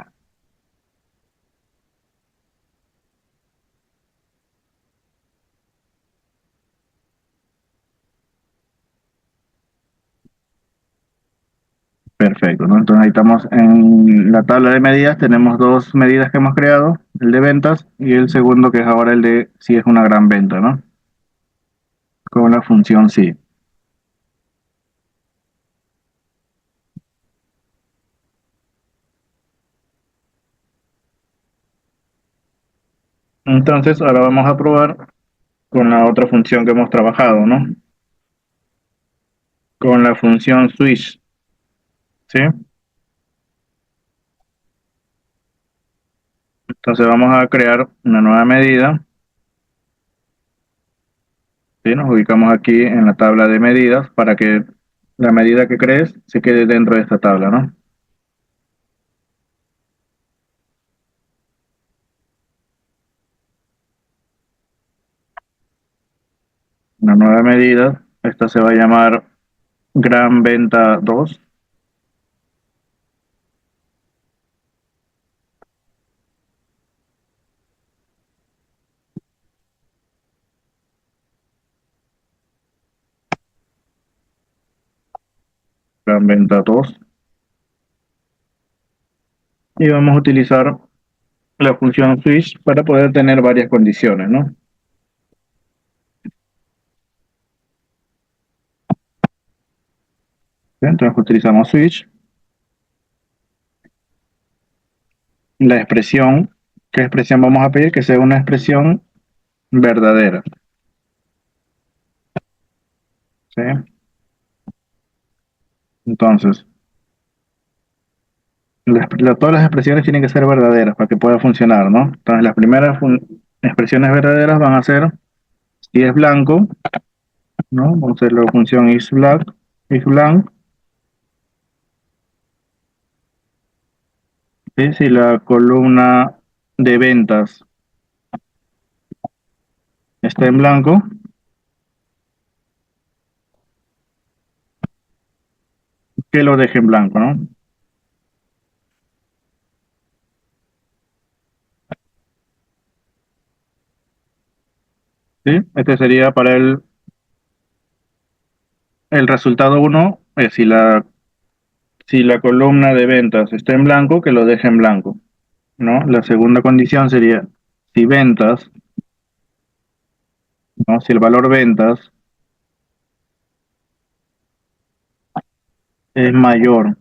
Perfecto, ¿no? Entonces ahí estamos en la tabla de medidas, tenemos dos medidas que hemos creado, el de ventas y el segundo que es ahora el de si es una gran venta, ¿no? Con la función sí. Entonces ahora vamos a probar con la otra función que hemos trabajado, ¿no? Con la función switch, ¿sí? Entonces vamos a crear una nueva medida, ¿sí? Nos ubicamos aquí en la tabla de medidas para que la medida que crees se quede dentro de esta tabla, ¿no? Una nueva medida, Esta se va a llamar Gran Venta 2. Gran Venta 2. Y vamos a utilizar la función switch para poder tener varias condiciones, ¿no? Entonces utilizamos switch. La expresión, ¿qué expresión vamos a pedir? Que sea una expresión verdadera. ¿Sí? Entonces, todas las expresiones tienen que ser verdaderas para que pueda funcionar, ¿no? Entonces, las primeras expresiones verdaderas van a ser si es blanco, ¿no? Vamos a hacer la función is blank, ¿sí? Si la columna de ventas está en blanco, que lo deje en blanco, ¿no? ¿Sí? Este sería para el resultado uno, si la columna de ventas está en blanco, que lo deje en blanco, ¿no? La segunda condición sería si ventas, ¿no? Si el valor ventas es mayor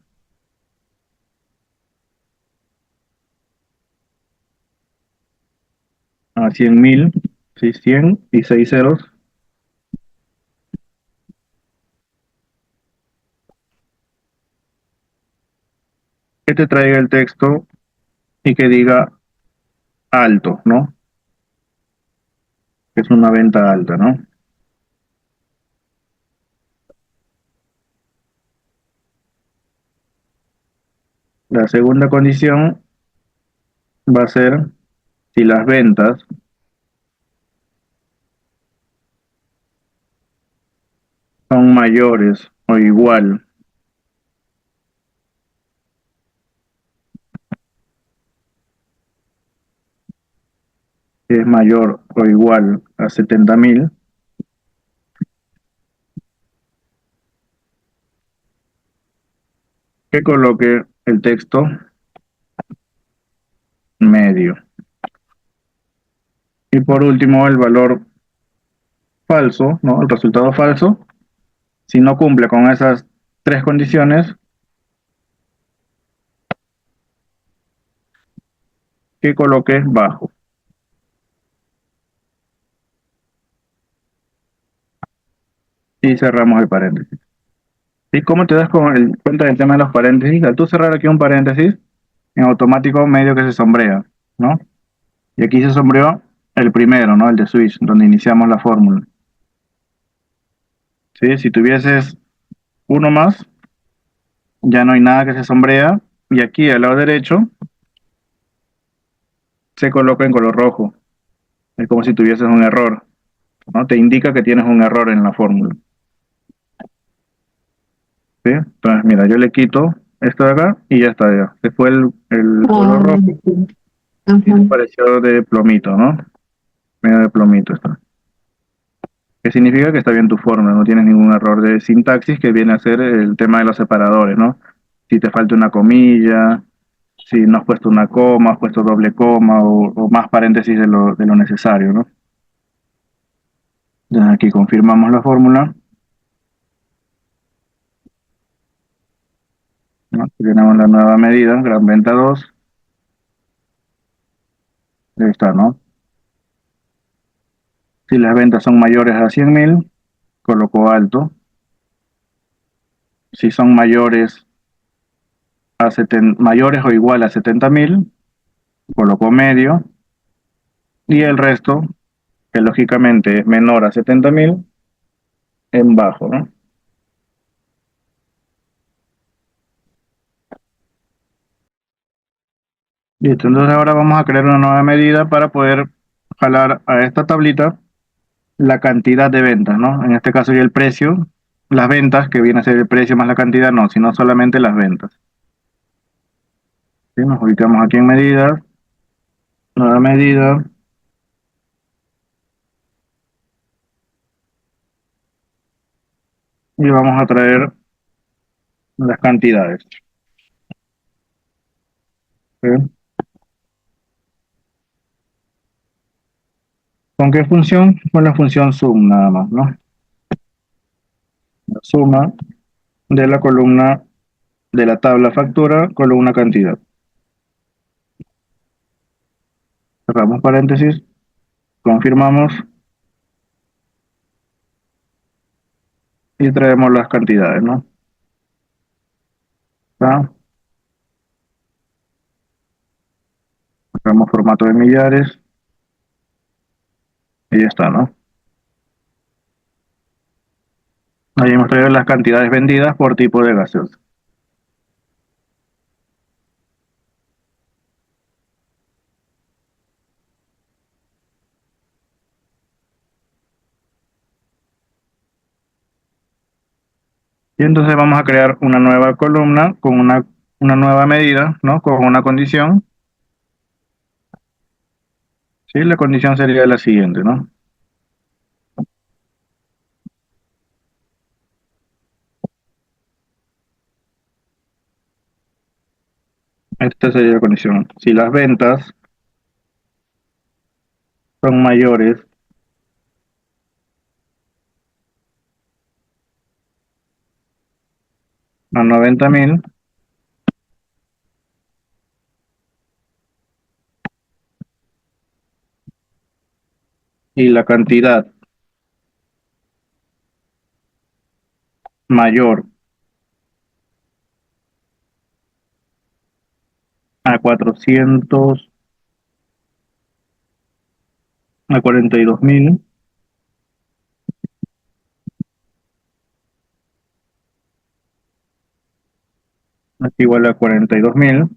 a 100.000, ¿sí? 100 y 6 ceros, que te traiga el texto y que diga alto, ¿no? Que es una venta alta, ¿no? La segunda condición va a ser si las ventas son mayores o igual, si es mayor o igual a 70.000, que coloque el texto medio. Y por último, el valor falso, ¿no? El resultado falso, si no cumple con esas tres condiciones, que coloque bajo. Y cerramos el paréntesis. ¿Y cómo te das cuenta del tema de los paréntesis? Al tú cerrar aquí un paréntesis, en automático medio que se sombrea, ¿no? Y aquí se sombreó el primero, ¿no? El de switch, donde iniciamos la fórmula. ¿Sí? Si tuvieses uno más, ya no hay nada que se sombrea. Y aquí al lado derecho se coloca en color rojo. Es como si tuvieses un error, ¿no? Te indica que tienes un error en la fórmula. ¿Sí? Entonces, mira, yo le quito esto de acá y ya está, ya. Se fue el color rojo y Ajá. apareció de plomito, ¿no? Medio de plomito está. Que significa que está bien tu fórmula, no tienes ningún error de sintaxis que viene a ser el tema de los separadores, ¿no? Si te falta una comilla, si no has puesto una coma, has puesto doble coma o más paréntesis de lo necesario, ¿no? Entonces aquí confirmamos la fórmula, ¿no? Aquí tenemos la nueva medida, gran venta 2, ahí está, ¿no? Si las ventas son mayores a 100.000, coloco alto. Si son mayores o igual a 70.000, coloco medio. Y el resto, que lógicamente es menor a 70.000, en bajo, ¿no? Listo, entonces ahora vamos a crear una nueva medida para poder jalar a esta tablita la cantidad de ventas, ¿no? En este caso ya el precio, las ventas, que viene a ser el precio más la cantidad, no, sino solamente las ventas. ¿Sí? Nos ubicamos aquí en medidas, nueva medida, y vamos a traer las cantidades. ¿Sí? ¿Con qué función? Con la función sum nada más, ¿no? La suma de la columna de la tabla factura, columna cantidad. Cerramos paréntesis, confirmamos y traemos las cantidades, ¿no? ¿Está? Cerramos formato de millares y ya está, ¿no? Ahí hemos traído las cantidades vendidas por tipo de gaseosa. Y entonces vamos a crear una nueva columna con una nueva medida, ¿no? Con una condición. ¿Sí? La condición sería la siguiente, ¿no? Esta sería la condición. Si las ventas son mayores a 90.000 y la cantidad mayor a 42.000, es igual a 42.000,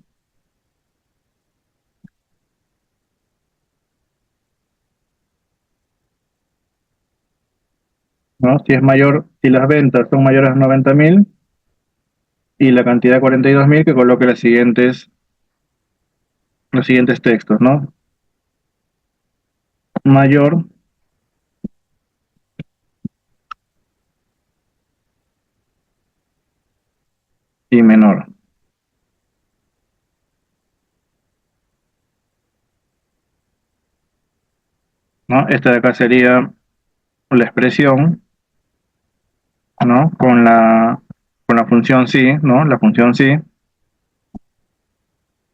¿no? Si es mayor, si las ventas son mayores a 90.000 y la cantidad 42.000, que coloque los siguientes textos, ¿no? Mayor y menor, ¿no? Esta de acá sería la expresión, ¿no? Con la función sí, ¿no? La función sí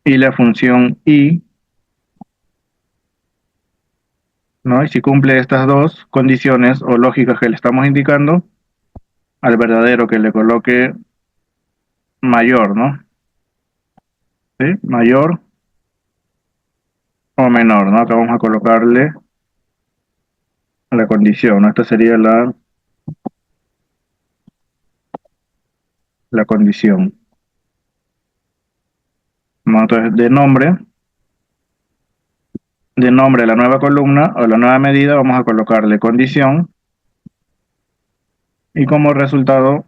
y la función y, ¿no? Y si cumple estas dos condiciones o lógicas que le estamos indicando, al verdadero que le coloque mayor, ¿no? ¿Sí? Mayor o menor, ¿no? Acá vamos a colocarle la condición, ¿no? Esta sería la condición, ¿no? Entonces, de nombre de la nueva columna o la nueva medida, vamos a colocarle condición y como resultado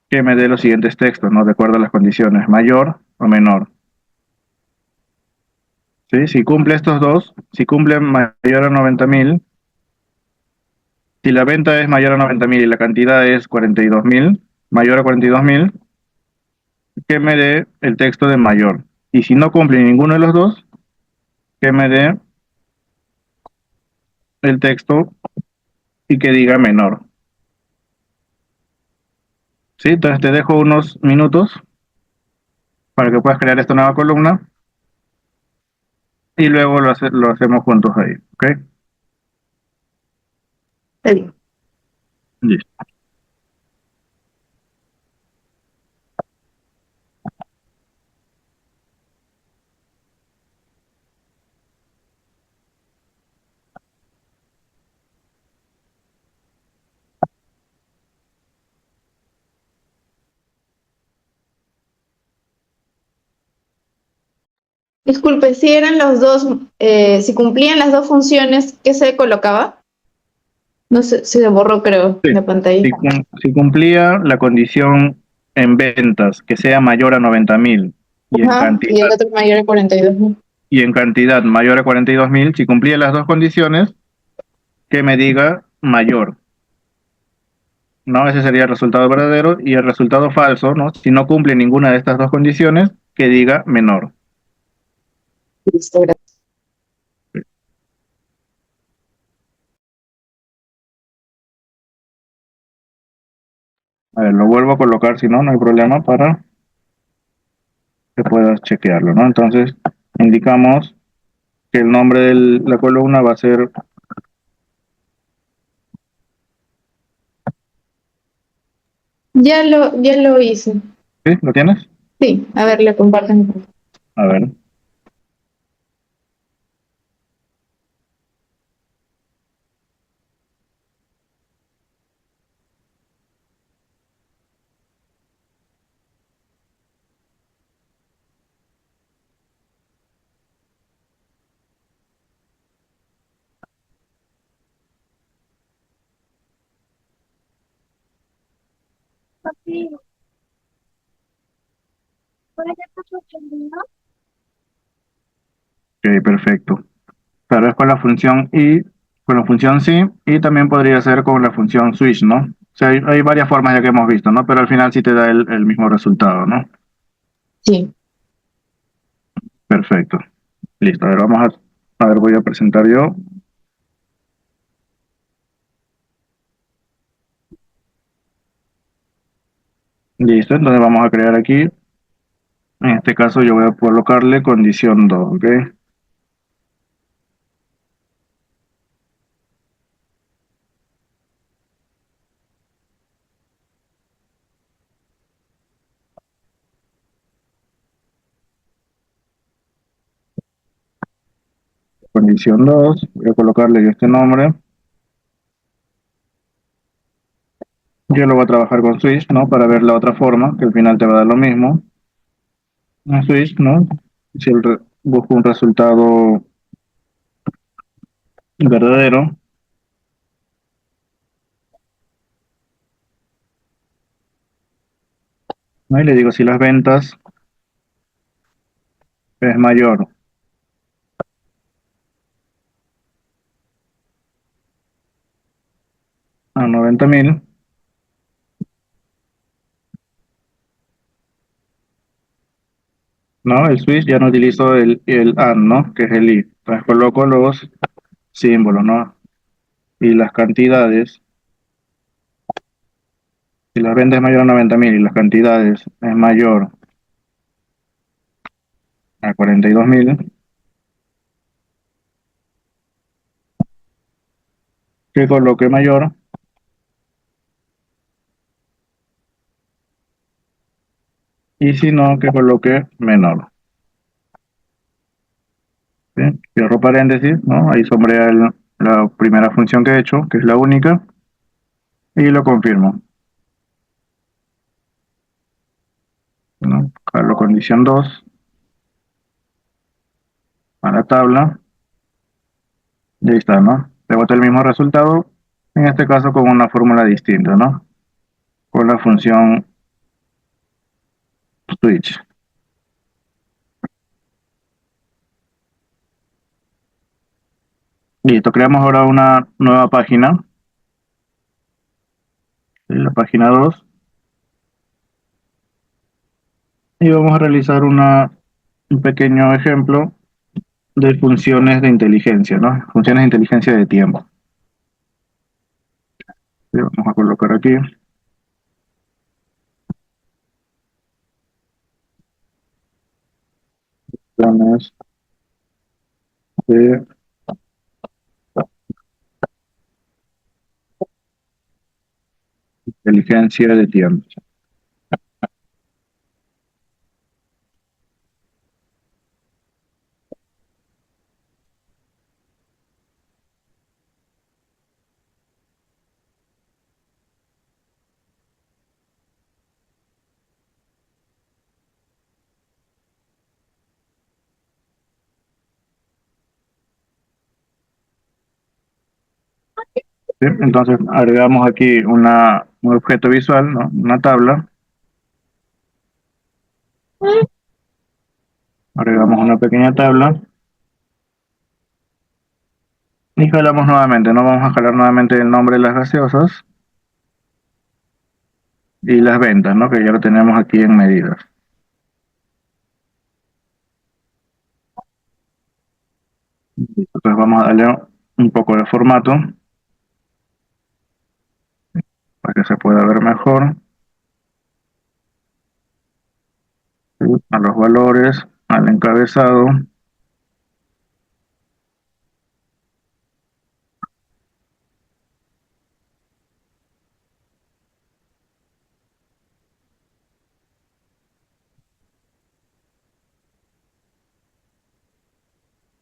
que me dé los siguientes textos, ¿no? De acuerdo a las condiciones, mayor o menor. ¿Sí? Si cumple estos dos, si cumple mayor a 90.000, si la venta es mayor a 90.000 y la cantidad es 42.000, mayor a 42.000, que me dé el texto de mayor. Y si no cumple ninguno de los dos, que me dé el texto y que diga menor. ¿Sí? Entonces te dejo unos minutos para que puedas crear esta nueva columna y luego lo hacemos juntos ahí. ¿Ok? Está bien. Listo. Disculpe, si eran los dos, si cumplían las dos funciones, ¿qué se colocaba? No sé, se borró, creo, Sí. la pantalla. Si cumplía la condición en ventas que sea mayor a 90.000 y en Ajá, y cantidad, el otro mayor a 42.000. y en cantidad mayor a 42.000, si cumplía las dos condiciones, que me diga mayor, ¿no? Ese sería el resultado verdadero y el resultado falso, ¿no? Si no cumple ninguna de estas dos condiciones, que diga menor. Listo, gracias. A ver, lo vuelvo a colocar, si no, no hay problema para que puedas chequearlo, ¿no? Entonces, indicamos que el nombre de la columna va a ser, Ya lo hice. ¿sí? ¿Lo tienes? Sí, a ver, le comparten. A ver, ok, perfecto. Tal vez con la función y, con la función sí, y también podría ser con la función switch, ¿no? O sea, hay varias formas ya que hemos visto, ¿no? Pero al final sí te da el mismo resultado, ¿no? Sí. Perfecto. Listo, a ver, a ver, voy a presentar yo. Listo, entonces vamos a crear aquí. En este caso yo voy a colocarle condición 2, ¿ok? Condición 2, voy a colocarle yo este nombre. Yo lo voy a trabajar con switch, ¿no? Para ver la otra forma, que al final te va a dar lo mismo. Un switch, ¿no? Si busco un resultado verdadero, ¿no? Y le digo si las ventas es mayor a 90.000, ¿no? El switch ya no utilizo el AND, ¿no? Que es el I. Entonces coloco los símbolos, ¿no? Y las cantidades. Si las ventas es mayor a 90.000 y las cantidades es mayor a 42.000, que coloque mayor. Y si no, que coloque menor. ¿Bien? Cierro paréntesis, ¿no? Ahí sombrea la primera función que he hecho, que es la única, y lo confirmo, ¿no? Jalo condición 2 a la tabla, y ahí está, ¿no? Te bota el mismo resultado, en este caso con una fórmula distinta, ¿no? Con la función switch. Listo, creamos ahora una nueva página, la página 2, y vamos a realizar un pequeño ejemplo de funciones de inteligencia, ¿no? Funciones de inteligencia de tiempo. Y vamos a colocar aquí funciones de inteligencia de tiempo. ¿sí? Entonces agregamos aquí un objeto visual, ¿no? Una tabla, agregamos una pequeña tabla y jalamos nuevamente, ¿no? Vamos a jalar nuevamente el nombre de las gaseosas y las ventas, ¿no? Que ya lo tenemos aquí en medidas. Entonces vamos a darle un poco de formato para que se pueda ver mejor, ¿sí? A los valores, al encabezado.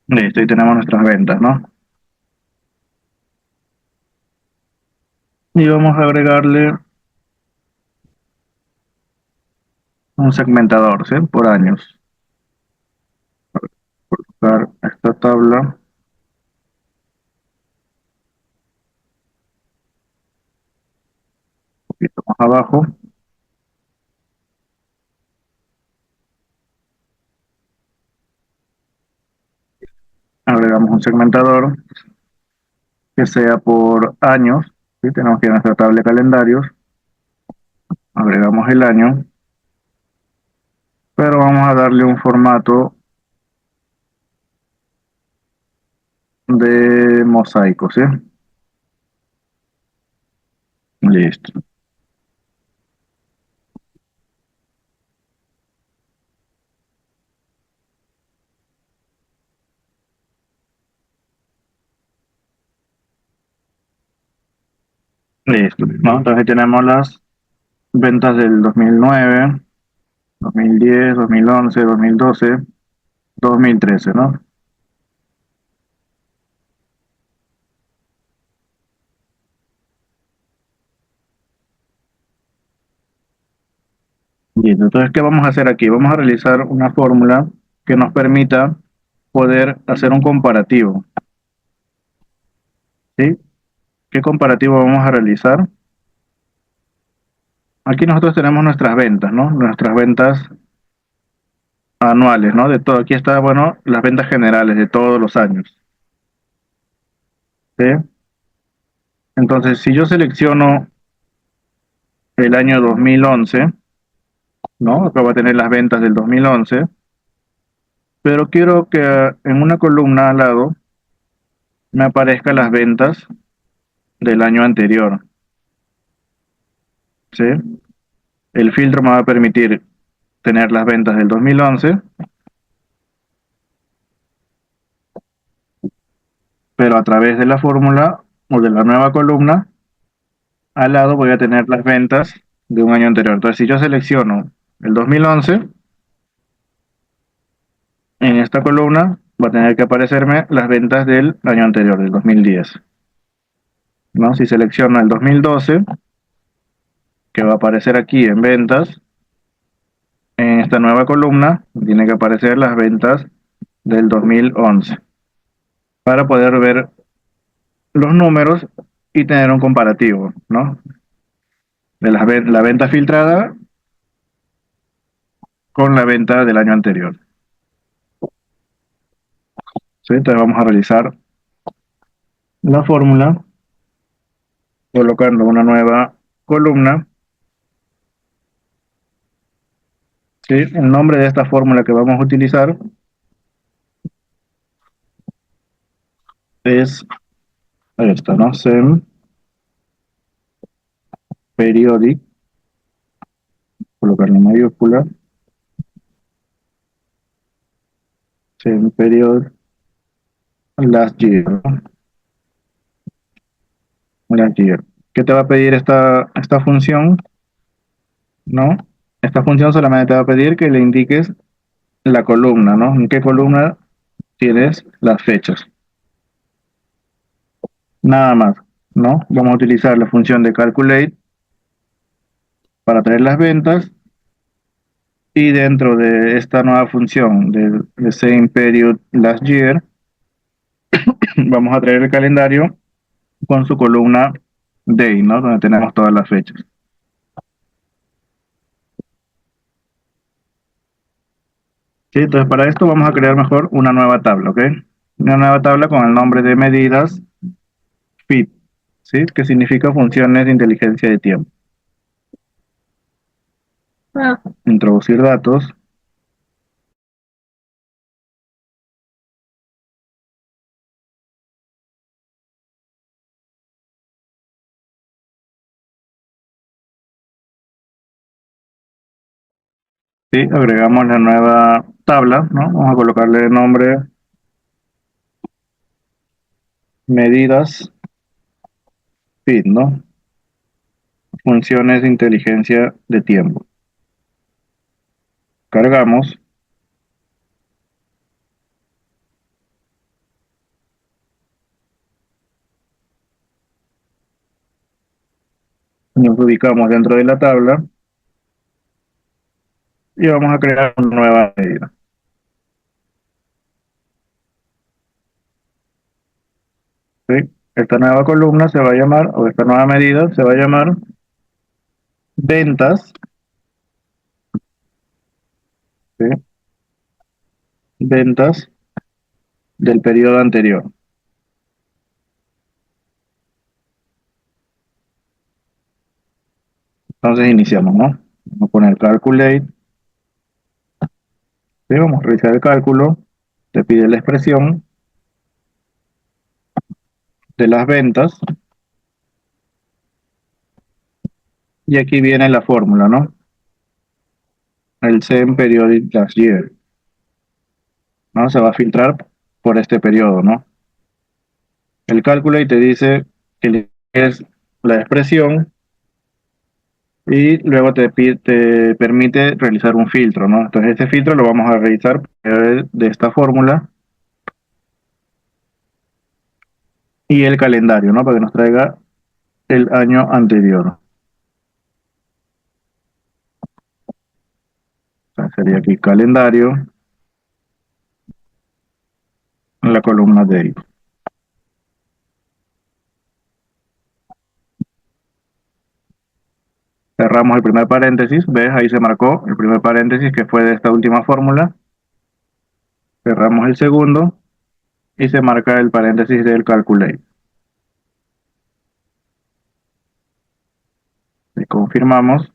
Listo, y tenemos nuestras ventas, ¿no? Y vamos a agregarle un segmentador, ¿sí? Por años. Colocar esta tabla un poquito más abajo. Agregamos un segmentador que sea por años, ¿sí? Tenemos que ir a nuestra tabla de calendarios, agregamos el año, pero vamos a darle un formato de mosaico, ¿sí? Listo. Listo, ¿no? Entonces tenemos las ventas del 2009, 2010, 2011, 2012, 2013, ¿no? Bien, entonces, ¿qué vamos a hacer aquí? Vamos a realizar una fórmula que nos permita poder hacer un comparativo, ¿sí? ¿Qué comparativo vamos a realizar? Aquí nosotros tenemos nuestras ventas, ¿no? Nuestras ventas anuales, ¿no? De todo. Aquí está, bueno, las ventas generales de todos los años, ¿sí? Entonces, si yo selecciono el año 2011, ¿no? Acá va a tener las ventas del 2011, pero quiero que en una columna al lado me aparezcan las ventas del año anterior, ¿sí? El filtro me va a permitir tener las ventas del 2011, pero a través de la fórmula o de la nueva columna, al lado voy a tener las ventas de un año anterior. Entonces, si yo selecciono el 2011, en esta columna va a tener que aparecerme las ventas del año anterior, del 2010, ¿no? Si selecciono el 2012, que va a aparecer aquí en ventas, en esta nueva columna tiene que aparecer las ventas del 2011 para poder ver los números y tener un comparativo, ¿no? De la venta filtrada con la venta del año anterior, ¿sí? Entonces vamos a realizar la fórmula colocando una nueva columna, ¿sí? El nombre de esta fórmula que vamos a utilizar es esta, ¿no? SEM Periodic, colocar la mayúscula, SEM Period Last Year, ¿no? Last Year. ¿Qué te va a pedir esta función? ¿No? Esta función solamente te va a pedir que le indiques la columna, ¿no? ¿En qué columna tienes las fechas? Nada más, ¿no? Vamos a utilizar la función de calculate para traer las ventas y dentro de esta nueva función de same period last year vamos a traer el calendario con su columna Day, ¿no? Donde tenemos todas las fechas. Sí, entonces para esto vamos a crear mejor una nueva tabla, ¿ok? Una nueva tabla con el nombre de medidas FIT, ¿sí? Que significa funciones de inteligencia de tiempo. Introducir datos. Sí, agregamos la nueva tabla, ¿no? Vamos a colocarle el nombre medidas FIT, ¿no? Funciones de inteligencia de tiempo. Cargamos. Nos ubicamos dentro de la tabla y vamos a crear una nueva medida. ¿Sí? Esta nueva columna se va a llamar, o esta nueva medida se va a llamar ventas, ¿sí? Ventas del periodo anterior. Entonces iniciamos, ¿no? Vamos a poner calculate, ¿sí? Vamos a realizar el cálculo, te pide la expresión de las ventas y aquí viene la fórmula, ¿no? El same periodic last year, ¿no? Se va a filtrar por este periodo, ¿no? El cálculo y te dice que es la expresión y luego te permite realizar un filtro, ¿no? Entonces ese filtro lo vamos a realizar de esta fórmula y el calendario, ¿no? Para que nos traiga el año anterior. O sea, sería aquí calendario en la columna de cerramos el primer paréntesis, ¿ves? Ahí se marcó el primer paréntesis que fue de esta última fórmula. Cerramos el segundo y se marca el paréntesis del calculate. Y confirmamos.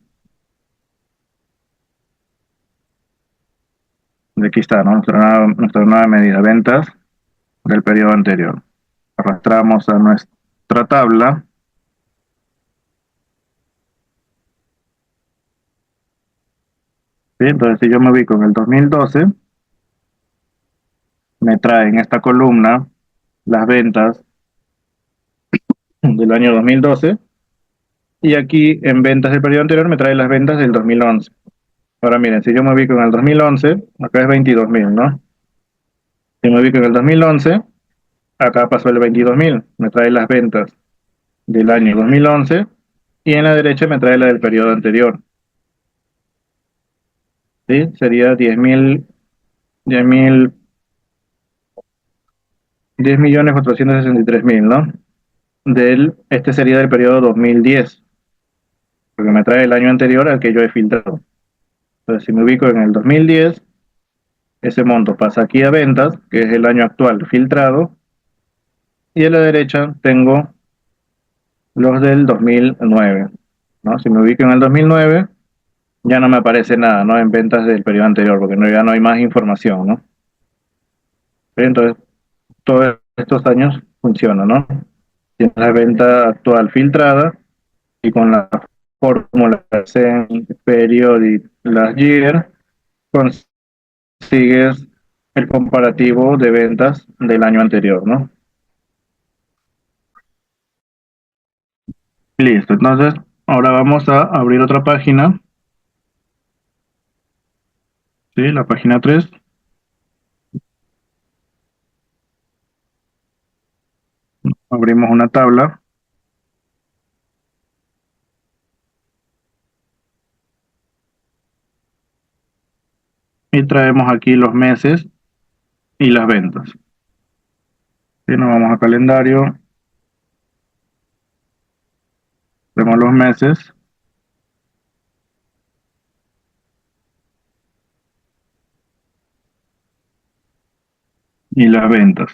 Y aquí está, ¿no? Nuestra nueva medida, ventas del periodo anterior. Arrastramos a nuestra tabla. ¿Sí? Entonces, si yo me ubico en el 2012, me trae en esta columna las ventas del año 2012 y aquí en ventas del periodo anterior me trae las ventas del 2011. Ahora miren, si yo me ubico en el 2011, acá es 22.000, ¿no? Si me ubico en el 2011, acá pasó el 22.000, me trae las ventas del año 2011 y en la derecha me trae la del periodo anterior. ¿Sí? Sería 10.000, 10.463.000, ¿no? Este sería del periodo 2010, porque me trae el año anterior al que yo he filtrado. Entonces, si me ubico en el 2010, ese monto pasa aquí a ventas, que es el año actual filtrado, y a la derecha tengo los del 2009, ¿no? Si me ubico en el 2009, ya no me aparece nada, ¿no? En ventas del periodo anterior, porque ya no hay más información, ¿no? Entonces, todos estos años funciona, ¿no? Tienes la venta actual filtrada y con la fórmula Same Periodic Last Year consigues el comparativo de ventas del año anterior, ¿no? Listo, entonces ahora vamos a abrir otra página, ¿sí? La página 3. Abrimos una tabla y traemos aquí los meses y las ventas. ¿Sí? Nos vamos a calendario, tenemos los meses y las ventas.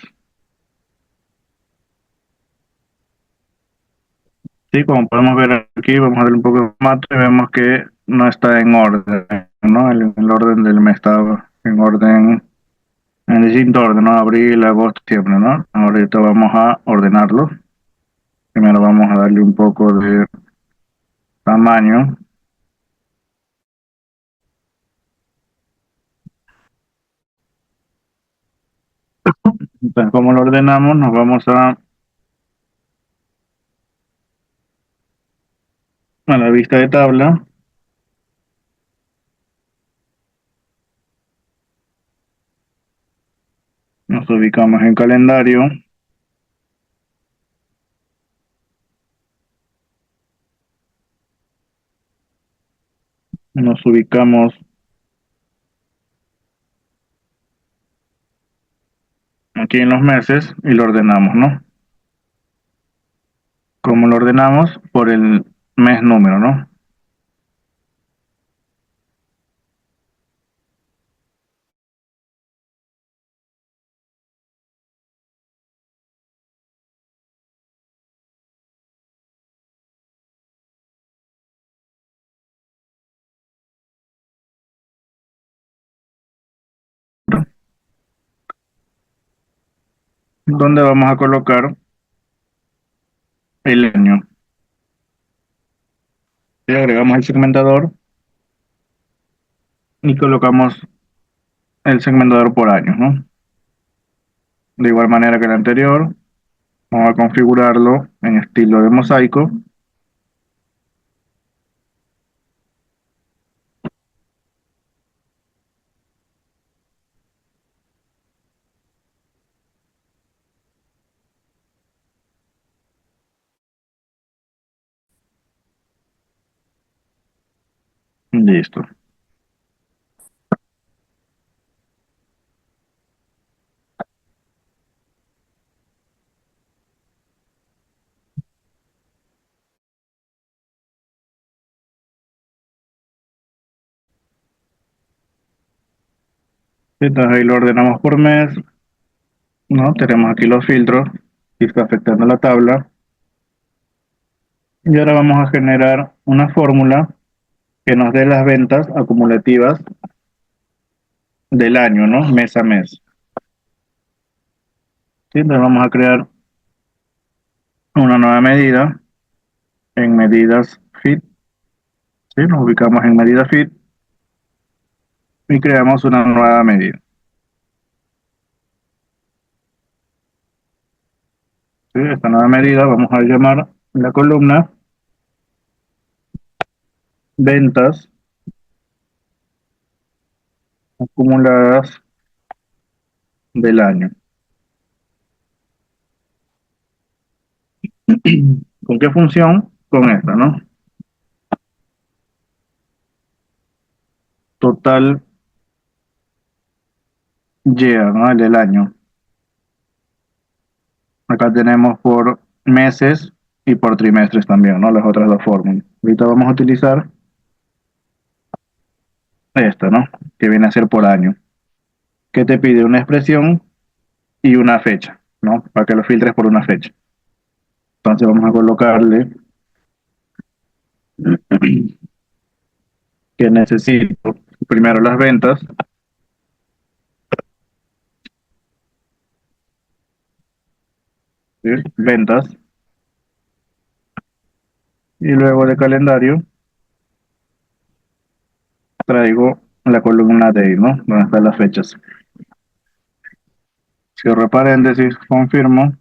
Sí, como podemos ver aquí, vamos a darle un poco de formato y vemos que no está en orden, ¿no? El orden del mes está en orden, en distinto orden, ¿no? Abril, agosto, septiembre, ¿no? Ahorita vamos a ordenarlo. Primero vamos a darle un poco de tamaño. Entonces, como lo ordenamos, nos vamos a la vista de tabla. Nos ubicamos en calendario. Nos ubicamos aquí en los meses y lo ordenamos, ¿no? Como lo ordenamos por el mes número, ¿no? Donde vamos a colocar el año. Y agregamos el segmentador y colocamos el segmentador por años, ¿no? De igual manera que el anterior, vamos a configurarlo en estilo de mosaico. Listo. Entonces ahí lo ordenamos por mes, ¿no? Tenemos aquí los filtros que está afectando la tabla. Y ahora vamos a generar una fórmula que nos dé las ventas acumulativas del año, ¿no? Mes a mes. ¿Sí? Entonces vamos a crear una nueva medida en medidas fit. ¿Sí? Nos ubicamos en medida fit y creamos una nueva medida. ¿Sí? Esta nueva medida vamos a llamar la columna ventas acumuladas del año. ¿Con qué función? Con esta, ¿no? Total year, ¿no? El del año. Acá tenemos por meses y por trimestres también, ¿no? Las otras dos fórmulas. Ahorita vamos a utilizar esta, ¿no? Que viene a ser por año. Que te pide una expresión y una fecha, ¿no? Para que lo filtres por una fecha. Entonces vamos a colocarle que necesito primero las ventas, ¿sí? Ventas, y luego de calendario traigo la columna de, ¿no? Donde están las fechas. Cierro paréntesis, confirmo.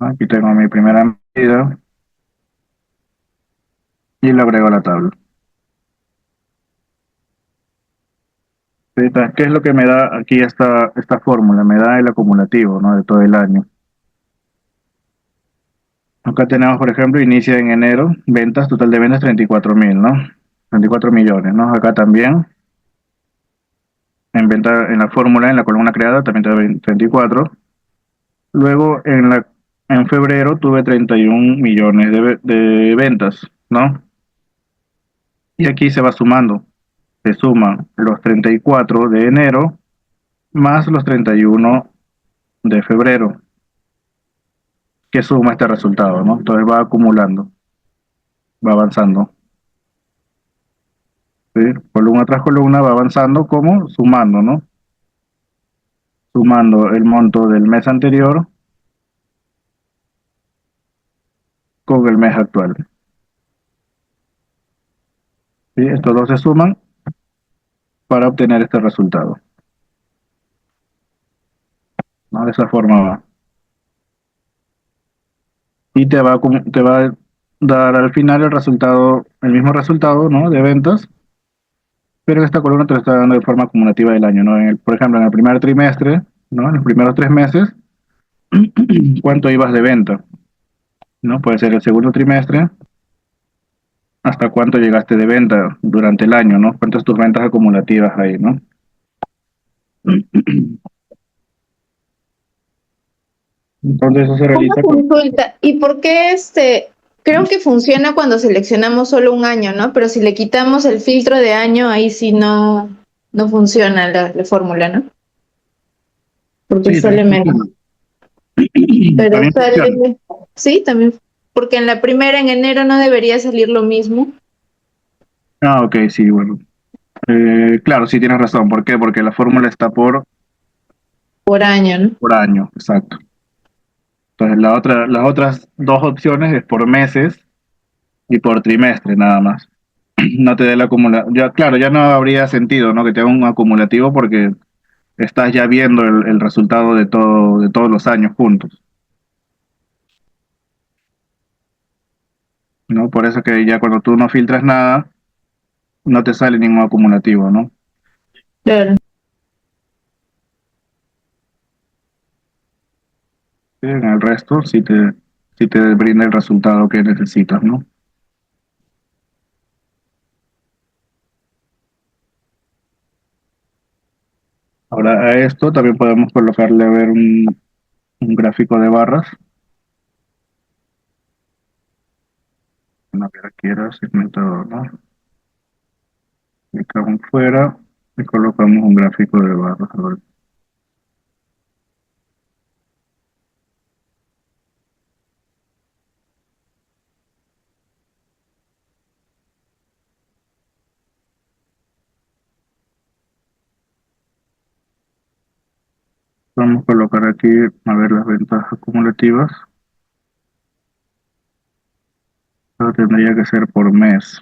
Aquí tengo mi primera medida y lo agrego a la tabla. ¿Sí? Entonces, ¿qué es lo que me da aquí esta fórmula? Me da el acumulativo, ¿no? De todo el año. Acá tenemos, por ejemplo, inicia en enero, ventas, total de ventas 34.000, ¿no? 34 millones, ¿no? Acá también, en venta, en la fórmula, en la columna creada, también te da 34. Luego en febrero tuve 31 millones de ventas, ¿no? Y aquí se va sumando. Se suman los 34 de enero más los 31 de febrero, que suma este resultado, ¿no? Entonces va acumulando, va avanzando. ¿Sí? Columna tras columna va avanzando como sumando, ¿no? Sumando el monto del mes anterior con el mes actual. ¿Sí? Estos dos se suman para obtener este resultado, ¿no? De esa forma va. Y te va a dar al final el resultado, el mismo resultado, ¿no? De ventas, pero en esta columna te lo está dando de forma acumulativa del año, ¿no? Por ejemplo, en el primer trimestre, ¿no? En los primeros 3 meses, ¿cuánto ibas de venta? ¿No? Puede ser el segundo trimestre, hasta cuánto llegaste de venta durante el año, ¿no? ¿Cuántas tus ventas acumulativas hay, ¿no? Entonces eso se Una realiza con... consulta, ¿y por qué creo que funciona cuando seleccionamos solo un año, ¿no? Pero si le quitamos el filtro de año, ahí sí no funciona la fórmula, ¿no? Porque Sí, sale también menos. funciona. Pero También funciona. sale, sí, también, porque en la primera, en enero, no debería salir lo mismo Ah, ok, sí, bueno. Claro, sí tienes razón. ¿Por qué? Porque la fórmula está por año, ¿no? por año, exacto. Entonces las otras dos opciones es por meses y por trimestre nada más. No te dé la acumulación. Ya, claro, ya no habría sentido, ¿no? Que te haga un acumulativo porque estás ya viendo el resultado de todo, de todos los años juntos, ¿no? Por eso que ya cuando tú no filtras nada, no te sale ningún acumulativo, ¿no? Claro. Sí, en el resto sí te brinda el resultado que necesitas, ¿no? Ahora a esto también podemos colocarle a ver un gráfico de barras. A ver, aquí era segmentador, ¿no? Clicamos fuera y colocamos un gráfico de barras. A ver, vamos a colocar aquí, a ver, las ventas acumulativas. Pero tendría que ser por mes.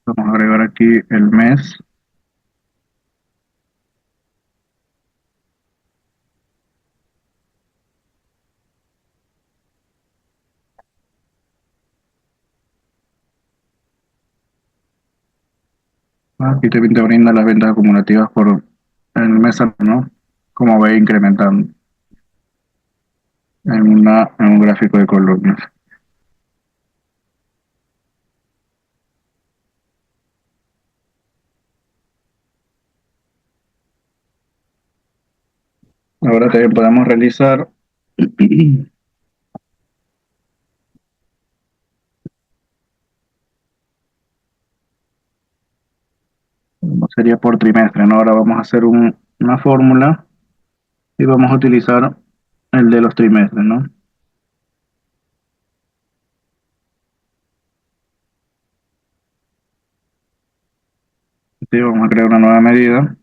Vamos a agregar aquí el mes. Aquí también te brinda las ventas acumulativas por el mes, ¿no? Como ve incrementando en un gráfico de columnas. Ahora también podemos realizar, sería por trimestre, ¿no? Ahora vamos a hacer una fórmula y vamos a utilizar el de los trimestres, ¿no? Sí, vamos a crear una nueva medida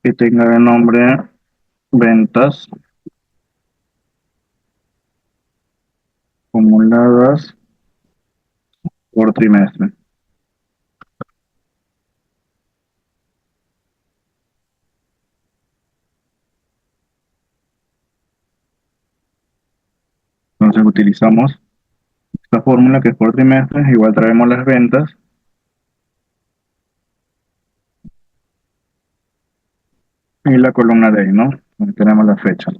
que tenga de nombre ventas acumuladas por trimestre. Entonces utilizamos esta fórmula que es por trimestres, igual traemos las ventas y la columna de ahí, ¿no? Donde tenemos la fecha.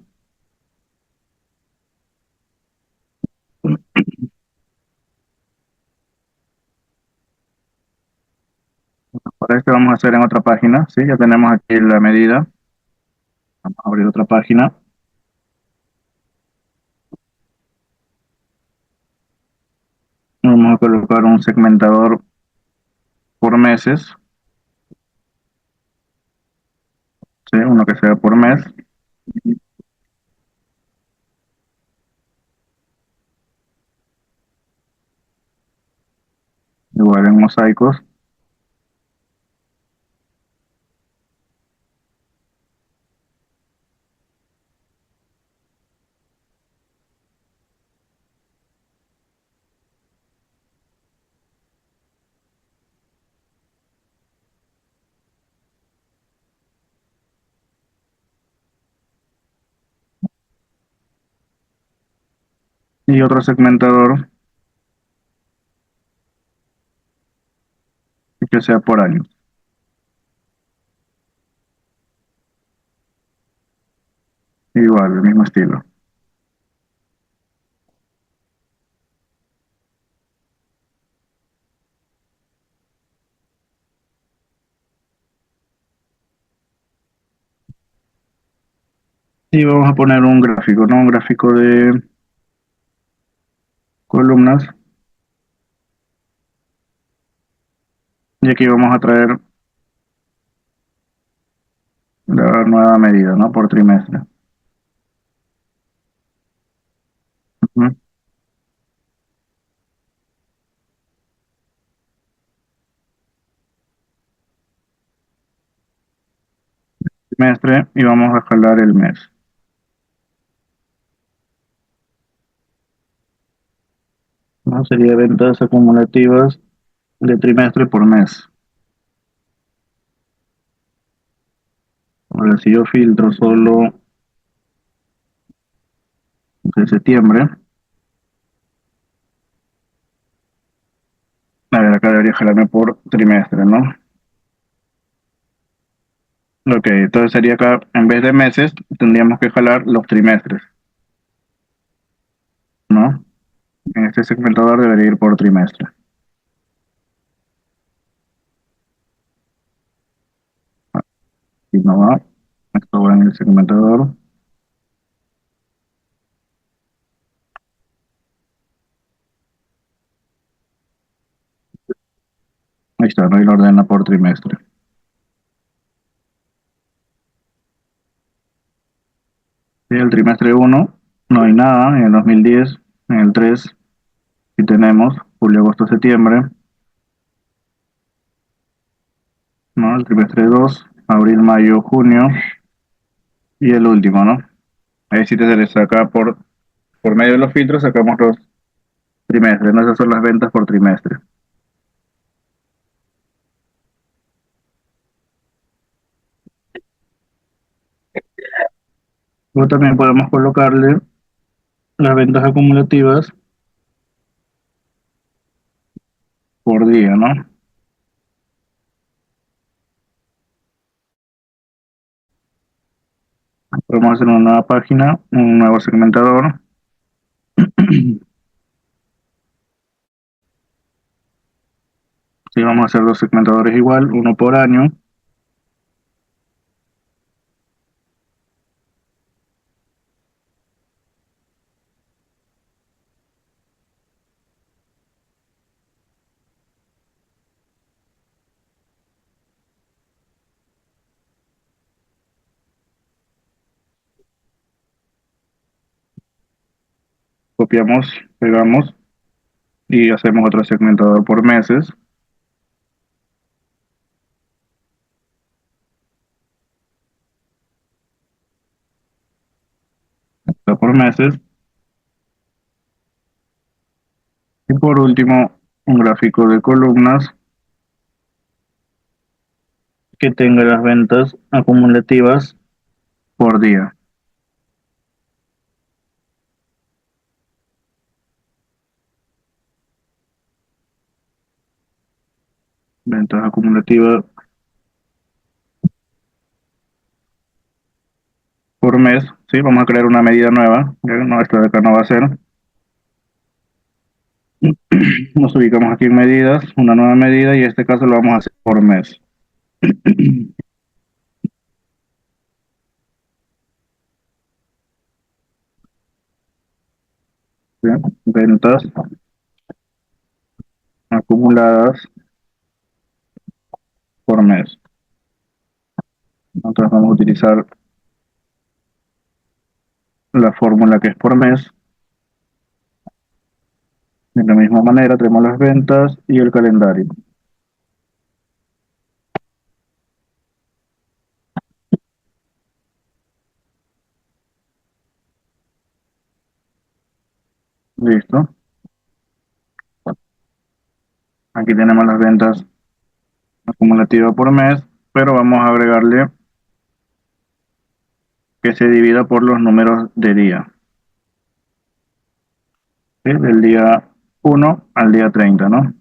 Para esto vamos a hacer en otra página, ¿sí? Ya tenemos aquí la medida. Vamos a abrir otra página. Vamos a colocar un segmentador por meses, ¿sí? Uno que sea por mes. Igual en mosaicos. Y otro segmentador que sea por año. Igual, el mismo estilo. Y vamos a poner un gráfico, ¿no? Un gráfico de columnas. Y aquí vamos a traer la nueva medida, ¿no? Por trimestre. Ujú. Trimestre y vamos a jalar el mes. ¿No? Sería ventas acumulativas de trimestre por mes. Ahora, si yo filtro solo de septiembre, a ver, acá debería jalarme por trimestre, ¿no? Ok, entonces sería acá, en vez de meses, tendríamos que jalar los trimestres, ¿no? En este segmentador debería ir por trimestre. Si no va, esto va en el segmentador. Ahí está, ¿no? Y lo ordena por trimestre. Y el trimestre uno no hay nada, en el 2010, en el 3 sí tenemos julio, agosto, septiembre, ¿no? El trimestre 2 abril, mayo, junio y el último, ¿no? Ahí sí te se le saca por medio de los filtros, sacamos los trimestres, ¿no? Esas son las ventas por trimestre. Luego también podemos colocarle las ventas acumulativas por día, ¿no? Podemos hacer una nueva página, un nuevo segmentador. Sí, vamos a hacer dos segmentadores igual, uno por año, copiamos, pegamos y hacemos otro segmentador por meses, está por meses. Y por último, un gráfico de columnas que tenga las ventas acumulativas por día. Ventaja acumulativa por mes, ¿sí? Vamos a crear una medida nueva, no, esta de acá no va a ser. Nos ubicamos aquí en medidas, una nueva medida y en este caso lo vamos a hacer por mes. Bien, ventas acumuladas por mes. Nosotros vamos a utilizar la fórmula que es por mes. De la misma manera tenemos las ventas y el calendario. Listo. Aquí tenemos las ventas acumulativas por mes, pero vamos a agregarle que se divida por los números de día. ¿Sí? Del día 1 al día 30, ¿no?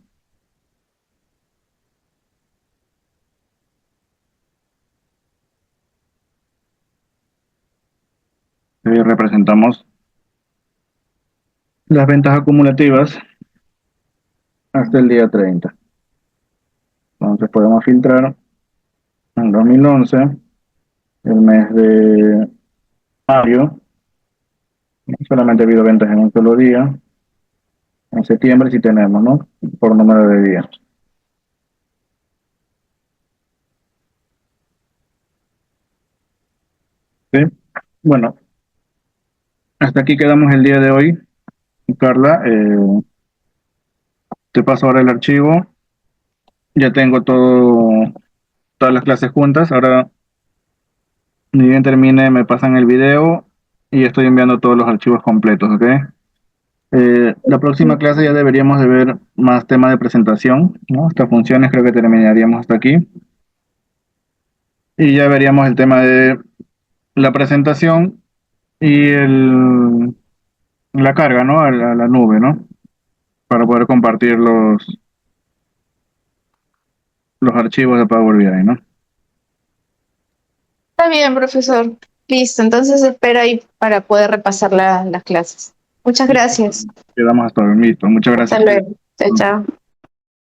Representamos las ventas acumulativas hasta el día 30. Entonces podemos filtrar en 2011, el mes de mayo, solamente ha habido ventas en un solo día. En septiembre sí tenemos, ¿no? Por número de días. ¿Sí? Bueno, hasta aquí quedamos el día de hoy. Carla, te paso ahora el archivo. Ya tengo todas las clases juntas. Ahora, ni bien termine, me pasan el video y estoy enviando todos los archivos completos, ¿ok? La próxima clase ya deberíamos de ver más tema de presentación, ¿no? Estas funciones creo que terminaríamos hasta aquí. Y ya veríamos el tema de la presentación y la carga, ¿no? A la nube, ¿no? Para poder compartir los archivos de Power BI, ¿no? Está bien, profesor. Listo, entonces espera ahí para poder repasar las clases. Muchas gracias. Quedamos hasta ahora. Listo. Muchas Hasta gracias. luego. Chao, chao.